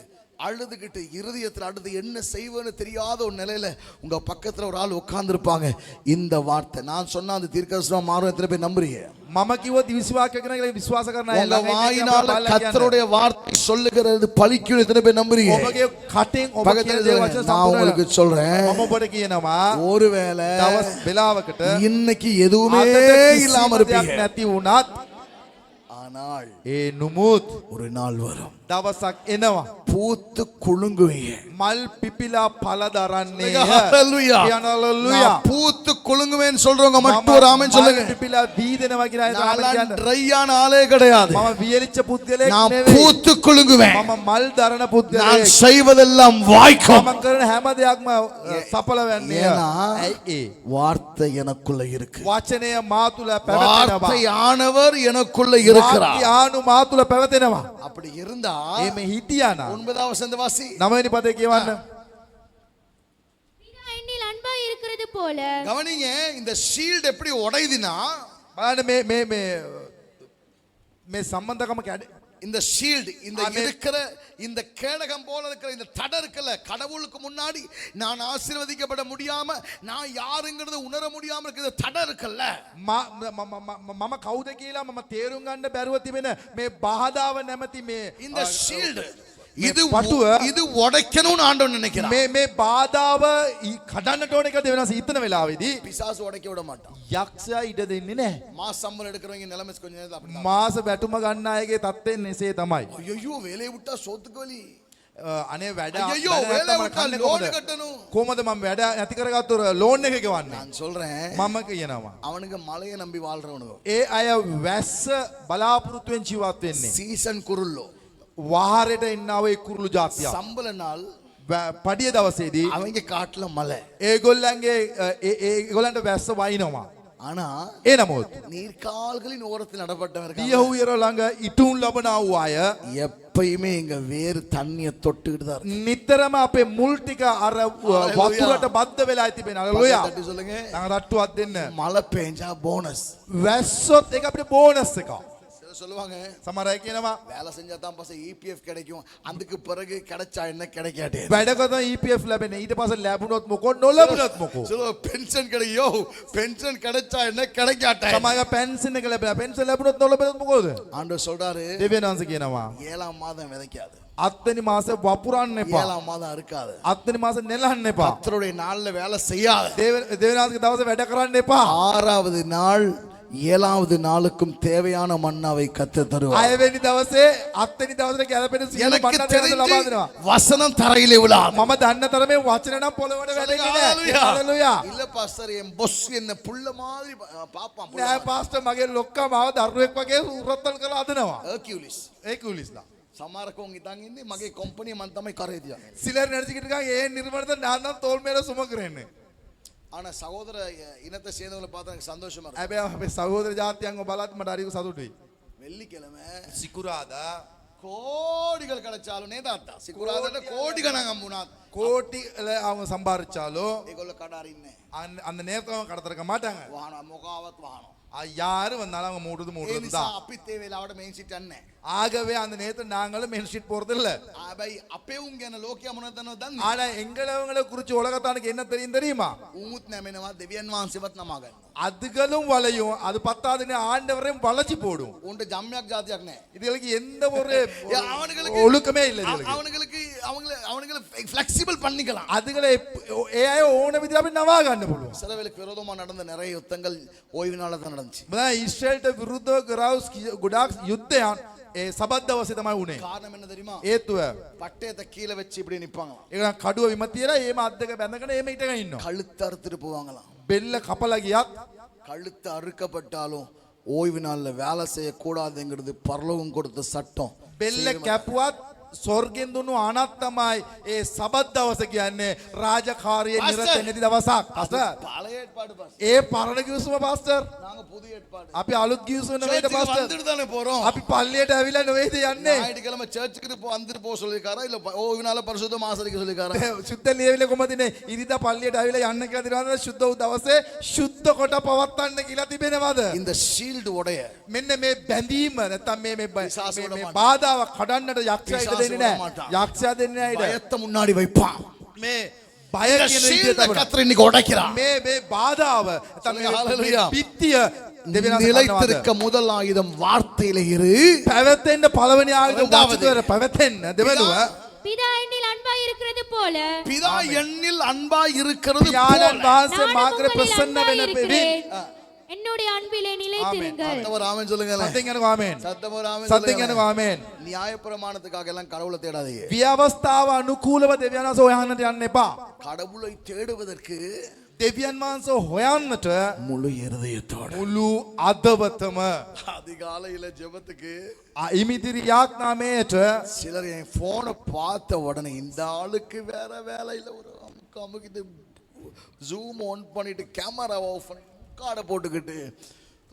அழுதுகிட்டு இருதயத்தில் அடுத்து என்ன செய்வேன்னு தெரியாத ஒரு நிலையில உங்க பக்கத்துல ஒரு ஆள் உட்கார்ந்து இருப்பாங்க. இந்த வார்த்தை நான் சொன்னா அந்த தீர்க்கதரிசனம் மாறும். எத்தனை பேர் நம்புறீங்க? මම කිව්වොත් විශ්වාස කරන කියලා විශ්වාස කරන අය உங்க வாயினால கர்த்தருடைய வார்த்தை சொல்லுகிறது பலிக்கும். எத்தனை பேர் நம்புறீங்க? ඔබගේ කටින් ඔබ කියන දේ වචන நான் உங்களுக்கு சொல்றேன். මම ඔබට කියනවා ஒருவேளை දවස් වෙලාවකට இன்னைக்கு எதுவுமே இல்லாம இருப்பீங்க. නැති වුණත් ஆனால் ඒ නුමුත් ஒரு நாள் வரும். දවසක් එනවා. பூத்து குலுங்குவீங்க. මල් පිපිලා පළ දරන්නේය. ஹalleluya. ஹalleluya. நான் பூத்து குலுங்குவேன்னு சொல்றவங்க மட்டும் ஒரு ஆமென் சொல்லுங்க. මල් පිපිලා වීදෙනවා කියන අය ආමෙන් நான் කියන්න. ட்ரையான ஆளே கிடையாது. මම වියලිච්ච පුද්ගලයෙක් நான் නෙවෙයි. பூத்து குலுங்குவேன். මම මල් දරන நான் පුද්ගලයෙක්. செய்வதெல்லாம் வாய்க்கும். මම කරන හැම දෙයක්ම සඵල වෙන්නේ. ஏன்னா ඇයි ඒ? வார்த்தை எனக்குள்ள இருக்கு. වචනය මා තුල පැවතෙනවා. வார்த்தையானவர் எனக்குள்ள இருக்கிறார். වාක්‍ය ආනු මා තුල පැවතෙනවා. அப்படி இருந்தா එහෙම හිටියානම් 9வது வசந்த வாசி 9 වෙනි පදේ කියවන්න. பிதா என்னில் அன்பாய் இருக்கிறது போல கவனிங்க. இந்த ஷீல்ட் எப்படி உடையுதுன்னா බලන්න මේ සම්බන්ධකම කැඩ இந்த ஷீல்டு இந்த இருக்கிற இந்த கேடகம் போல இருக்கிற இந்த தடை இருக்குல்ல, கடவுளுக்கு முன்னாடி நான் ஆசீர்வதிக்கப்பட முடியாம நான் யாருங்கிறது உணர முடியாம இருக்கிற தடை இருக்குல்ல, මම කවුද කියලා මම තේරුම් ගන්න බැරුව තිබෙන මේ බාධාව නැමැති මේ இந்த ஷீல்டு இது உடைக்கணும்னு ஆண்டவன் நினைக்கிறான். මේ බාධාව කඩන්නට ඕන එක දෙවෙනස හිතන වෙලාවේදී பிசாசு உடைக்க விட மாட்டான். යක්ෂයා ඉඩ දෙන්නේ නැහැ. மாச சம்பளம் எடுக்கிறவங்க நிலைமை கொஞ்சம் நேரத்துல அப்படிதான். මාස බැටුම ගන්න අයගේ තත්ත්වය එසේ තමයි. ஐயோ வேலையை விட்டா சொத்துக்கு வலி. අනේ වැඩ ஐயோ வேலையை விட்டா லோன் கட்டணும். කොහමද මම වැඩ නැති කරගත්තු ලෝන් එක ගෙවන්නේ? நான் சொல்றேன், මම කියනවා அவனுக்கு மழையை நம்பி வாழ்றவனுங்க ඒ අය වැස්ස බලාපොරොත්තුෙන් ජීවත් වෙන්නේ. சீசன் குருள்ளோ වාහරයට එන්නව ඒ කුරුළු జాතිය. சம்பள நாள் පඩිය දවසේදී அவங்க காட்டுல மழை. ඒගොල්ලන්ට වැස්ස වයින්නවා. ஆனா ඒ නමුත් நீர்க்கால்களின் ஓரத்தில் நடப்பட்டவர்கள் දියහුයර ළඟ ඉටුන් ලබන වූ අය எப்பயுமே எங்க வேறு தண்ணியை தொட்டுக்கிட்டு தான் இருக்கு. නිතරම අපේ මුල් ටික අර වතුරට බද්ධ වෙලා තිබෙන. හalleluya. தட்டி சொல்லுங்க. ළඟ තට්ටුවක් දෙන්න. மழை பெஞ்சா போனஸ். වැස්සොත් ඒක අපිට බෝනස් එකක්. சொல்லுவாங்க, සමහර අය කියනවා வேலை செஞ்சா தான் பச EPF கிடைக்கும், அதுக்கு பிறகு கிடைச்சா என்ன கிடைக்காதே. වැඩ කරන EPF ලැබෙන ඊට පස්සේ ලැබුණොත් මොකෝ නොලැබුණොත් මොකෝ. சொல்லுவாங்க பென்ஷன் கிடைக்கும், பென்ஷன் கிடைச்சா என்ன கிடைக்காட்டே. සමහර පෙන්ෂන් එක ලැබෙලා පෙන්ෂන් ලැබුණොත් නොලැබුණොත් මොකෝද? ஆண்டவர் சொல்றாரு, දෙවියන් වහන්සේ කියනවා 7ாம் மாதம் விதைக்காது, 7 වෙනි මාසේ වපුරන්න එපා. 7ாம் மாதம் அறுக்காது, 7 වෙනි මාසේ නෙලන්න එපා. கர்த்தருடைய நாள்ல வேலை செய்யாது. දෙවියන් වහන්සේගේ දවසේ වැඩ කරන්න එපා. 6வது நாள் 7வது நாளுக்கும் தேவையான மன்னாவை கர்த்தர் தருவார். 6 වෙනි දවසේ 7 වෙනි දවසේ ගැලපෙන සියලු எனக்கு මන්නාව ලබා தெரிஞ்சு දෙනවා. வசனம் தரையிலே விழாது. මම දන්න තරමේ වචන නම් පොළවට වැටෙන්නේ නැහැ. හalleluya. இல்ல பாஸ்டர், என் பொஸ் என்ன புள்ள மாதிரி பாப்பான். නෑ පාස්ටර් මගේ ලොක්කා මාව දරුවෙක් වගේ උරත්තල් කරලා අදනවා. ஹெர்குலிஸ் ඒක උලිස්ලා. සමහරකෝන් ඉතින් ඉන්නේ මගේ කම්පැනි මන් තමයි කරේ තියන්නේ. සිලර් නැර්ජිකට ගා ඒ නිර්මාණයට නාන්නම් තෝල් මේල සුම කරන්නේ. ஆனா சகோதர இனத்தை சேர்ந்தவங்களை பார்த்தா எனக்கு சந்தோஷமா இருக்கு. හැබැයි අපේ සහෝදර ජාතියන්ව බලත් මට හරි සතුටුයි. வெள்ளிக்கிழமை සිකුරාදා கோடிகள் கிடைச்சாலும் நேதாத்தா சிக்குராதට கோடி கணக்கு முன்னாත් කෝටි அவங்க சம்பாரிச்சாலோ ඒගොල්ල කඩාරින්නේ அந்த நேரத்துல கடத்திருக்க மாட்டாங்க. வாහන මොකාවත් வாහனம். யாரு வந்தாலும் அவங்க மூடுது ඒ மூடுறது නිසා தான். අපිත් ඒ වෙලාවට මේන් සිට යන්නේ. ஆகவே அந்த நேரத்துல நாங்களும் மெயின் ஷீட் போறது இல்ல. හැබැයි අපේ උන් ගැන ලෝකයා මොනවද දන්නවද? ஆனா எங்களவங்களை குறிச்சு உலகத்தானுக்கு என்ன தெரியும் தெரியுமா? උමුත් නැමෙනවා දෙවියන් වහන්සේවත් නමා ගන්නවා. அதுகளும் வளையும், அது பத்தாதுன்னு ஆண்டவரையும் வளைச்சு போடும். උන්ට ජම්මයක් જાතියක් නැහැ. இதுகளுக்கு எந்த ஒரு அவனுங்களுக்கு ஒழுக்கமே இல்ல இதுகளுக்கு. அவங்களுக்கு ஃப்ளெக்சிபிள் பண்ணிக்கலாம். அதுகளை ஏஐ ஓன விதில அப்படி நவா கන්න පුළුවන්. இஸ்ரவேலுக்கு விரோதமா நடந்த நிறைய யுத்தங்கள் ஓய்வினால தான் நடந்துச்சு. இஸ்ரேல்ට විරුද්ධව ගරාවුස් ගොඩාක් යුද්ධයන් ඒ සබත් දවසේ තමයි වුනේ. காரணம் என்ன தெரியுமா? හේතුව பட்டயத்தை கீழே வச்சு இப்படி நிப்பாங்களாம். ඒක කඩුව විම තියලා එහෙම අත් දෙක බැඳගෙන එහෙම හිටගෙන ඉන්නවා. கழுத்து அறுத்துட்டு போவாங்களாம். බෙල්ල කපලා ගියත් கழுத்து அறுக்கப்பட்டாலும் ஓய்வு நாள்ல வேலை செய்யக்கூடாதுங்கிறது பரலோகம் கொடுத்த சட்டம். බෙල්ල කැපුවත් ස්වර්ගෙන් දුන්නු ආනත් තමයි ඒ සබත් දවස කියන්නේ රාජකාරියේ නිරත නැති දවසක්. පාස්ටර් பழைய ஏற்பாடு பாஸ். ඒ පරණ කිව්සුම පාස්ටර් நாங்க புது ஏற்பாடு. අපි අලුත් කිව්සුම නෙවෙයිද පාස්ටර්? வந்துட்டு தானே போறோம். අපි පල්ලියට ඇවිල්ලා නෙවෙයිද යන්නේ? ஞாயிற்றுக்கிழமை சர்ச்சுக்கு வந்துட்டு போக சொல்லிருக்காரா இல்ல ஓய்வு நாள்ல பரிசுத்தமா ஆசரிக்க சொல்லிருக்காரா? සුද්ධ ලියවිල කොහමදනේ ඉරිදා පල්ලියට ඇවිල්ලා යන්න කියලා දිනවද? සුද්ධ වූ දවසේ සුද්ධ කොට පවත්වන්න කියලා තිබෙනවද? இந்த ஷீல்டு உடைய මෙන්න මේ බැඳීම නැත්තම් මේ පිසාසු මේ වඩ බාධාව කඩන්නට යක්ෂයා ඉඩ දෙන්නේ නැහැ. மாட்டான். යක්ෂයා දෙන්නේ නැහැ ඉඩ. பயத்தை முன்னாடி வைப்பான். මේ බය இந்த කියන විදිය ஷீல்டை තමයි. கர்த்தர் இன்னைக்கு உடைக்கிறான். මේ බාධාව නැත්තම් சொல்லுங்க, hallelujah. මේ පිටිය දෙවියන් நிலைத்திருக்க முதல் ஆயுதம் வார்த்தையில இரு. පැවැතෙන්න පළවෙනි ආයුධ இரண்டாவது. වාචිකවර පැවැතෙන්න දෙවෙනුව பிதா என்னில் அன்பாய் இருக்கிறது போல பிதா எண்ணில் அன்பா இருக்கிறது යානන් போல. වහන්සේ நானும் මාග්‍ර உங்களில் ප්‍රසන්න அன்பாய் වෙන இருக்கிறேன். என்னுடைய அன்பிலே நிலைத்திருங்கள். சத்தம் ஒரு ஆமென் சொல்லுங்களேன். සත්‍යෙන් යනවා ආමෙන්. சத்தம் ஒரு ஆமென் සත්‍යෙන් சொல்லுங்களேன். යනවා ආමෙන්. நியாயப்பிரமாணத்துக்காக எல்லாம் கடவுளை தேடாதீங்க. ව්‍යවස්ථාව අනුකූලව දෙවියන් වහන්සේ හොයන්නට යන්න එපා. கடவுளை தேடுவதற்கு දෙවියන් වහන්සේ හොයන්නට முழு இருதயத்தோட මුළු අදවතම அதிகாலையில ஜெபத்துக்கு ඉමිදිරි යාඥාමයට சிலர் என் போனை பார்த்த உடனே இந்த ஆளுக்கு வேற வேலையில ஒரு அமுக்கு ஜூம் ஆன் பண்ணிட்டு கேமரா ஆஃப் பண்ணி காடை போட்டுக்கிட்டு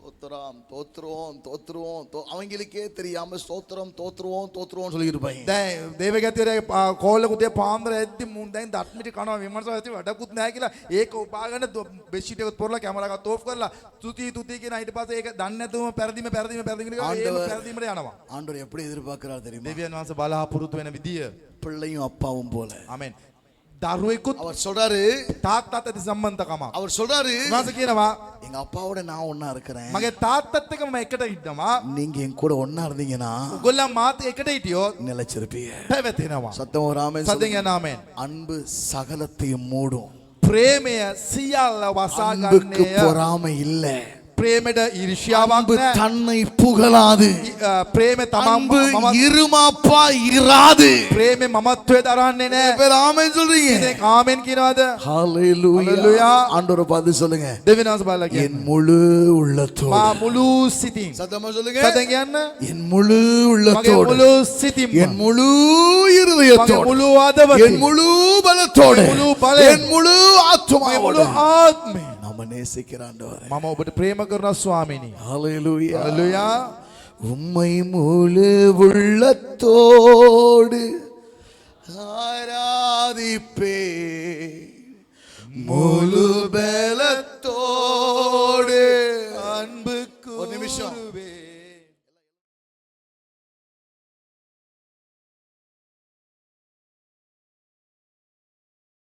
தோத்துறோம் தோத்துருவோம் தோத்துருவோம் அவங்களுக்கே தெரியாம ஸ்தோத்திரம் தோத்துருவோம் தோத்துருவோம் சொல்லியிருப்பாங்க. දැන් දේවගතියරේ කෝල්ල කුතේ පාන්දර ඇද්දි මුන් දැන් දත්මිටි කනවා විමර්ශන ඇති වැඩකුත් නැහැ කියලා ඒක උපාගෙන බෙඩ්ෂීට් එකත් පොරලා කැමරා එකත් ඕෆ් කරලා තුති තුති කියන ඊට පස්සේ ඒක දන්නේ නැතුවම පෙරදිම කියලා ඒක පෙරදිමට යනවා. ஆண்டவர் எப்படி எதிர்பார்க்கிறார் தெரியுமா? දෙවියන් වහන්සේ බලාපොරොත්තු වෙන විදිය. பிள்ளையும் அப்பாவும் போல. ආමෙන්. දරුවෙකුත් அவர் சொல்றாரு තාත්තත් ඇති සම්බන්ධකමක්. அவர் சொல்றாரு උන්වහන්සේ කියනවා எங்க அப்பாவோட நான் ஒண்ணா இருக்கிறேன். මගේ තාත්තත් එක්ක මම එකට හිටනවා. நீங்க என் கூட ஒண்ணா இருந்தீங்கன்னா ඔයගොල්ලෝ මාත් එකට හිටියොත් நிலைச்சிருப்பீங்க. පැවැතෙනවා. சத்தம் ஒரு ஆமென் සත්‍යෙන් சொல்லுங்க. යන ආමෙන්. அன்பு சகலத்தையும் மூடும். ප්‍රේමය සියල්ල වසා அன்புக்கு ගන්නේය. பொறாமை இல்ல. ප්‍රේමයට ඊර්ෂ්‍යාවක් அன்பு නැහැ. தன்னை புகழாது. ප්‍රේමය அன்பு තමන් இருமாப்பா இராது. ප්‍රේමය மமත්වයේ දරන්නේ නැහැ. பேர் ஆமென் சொல்றீங்க. ඉතින් ආමෙන් කියනවාද? ஹalleluya. Hallelujah. ஆண்டவரை பார்த்து சொல்லுங்க. දෙවියන් වහන්සේ බලලා என் කියන්නේ முழு உள்ளத்தோடு. මා මුළු සිතින්. சத்தமா சொல்லுங்க. සතෙන් කියන්න. என் முழு මගේ உள்ளத்தோடு. මුළු සිතින්ම. என் முழு මගේ இருதயத்தோடு. මුළු ආදවතින්. என் முழு பலத்தோடு. என் முழு பலன். என் முழு මගේ ஆத்துமாவோடு. මුළු ආත්මයෙන්. நம்ம நேசிக்கிற ஆண்டவரே. මම ඔබට ප්‍රේම කරන ස්වාමීනි. ஹalleluya. හalleluya. உம்மை முழு உள்ளத்தோடு ஆராதிப்பே முழு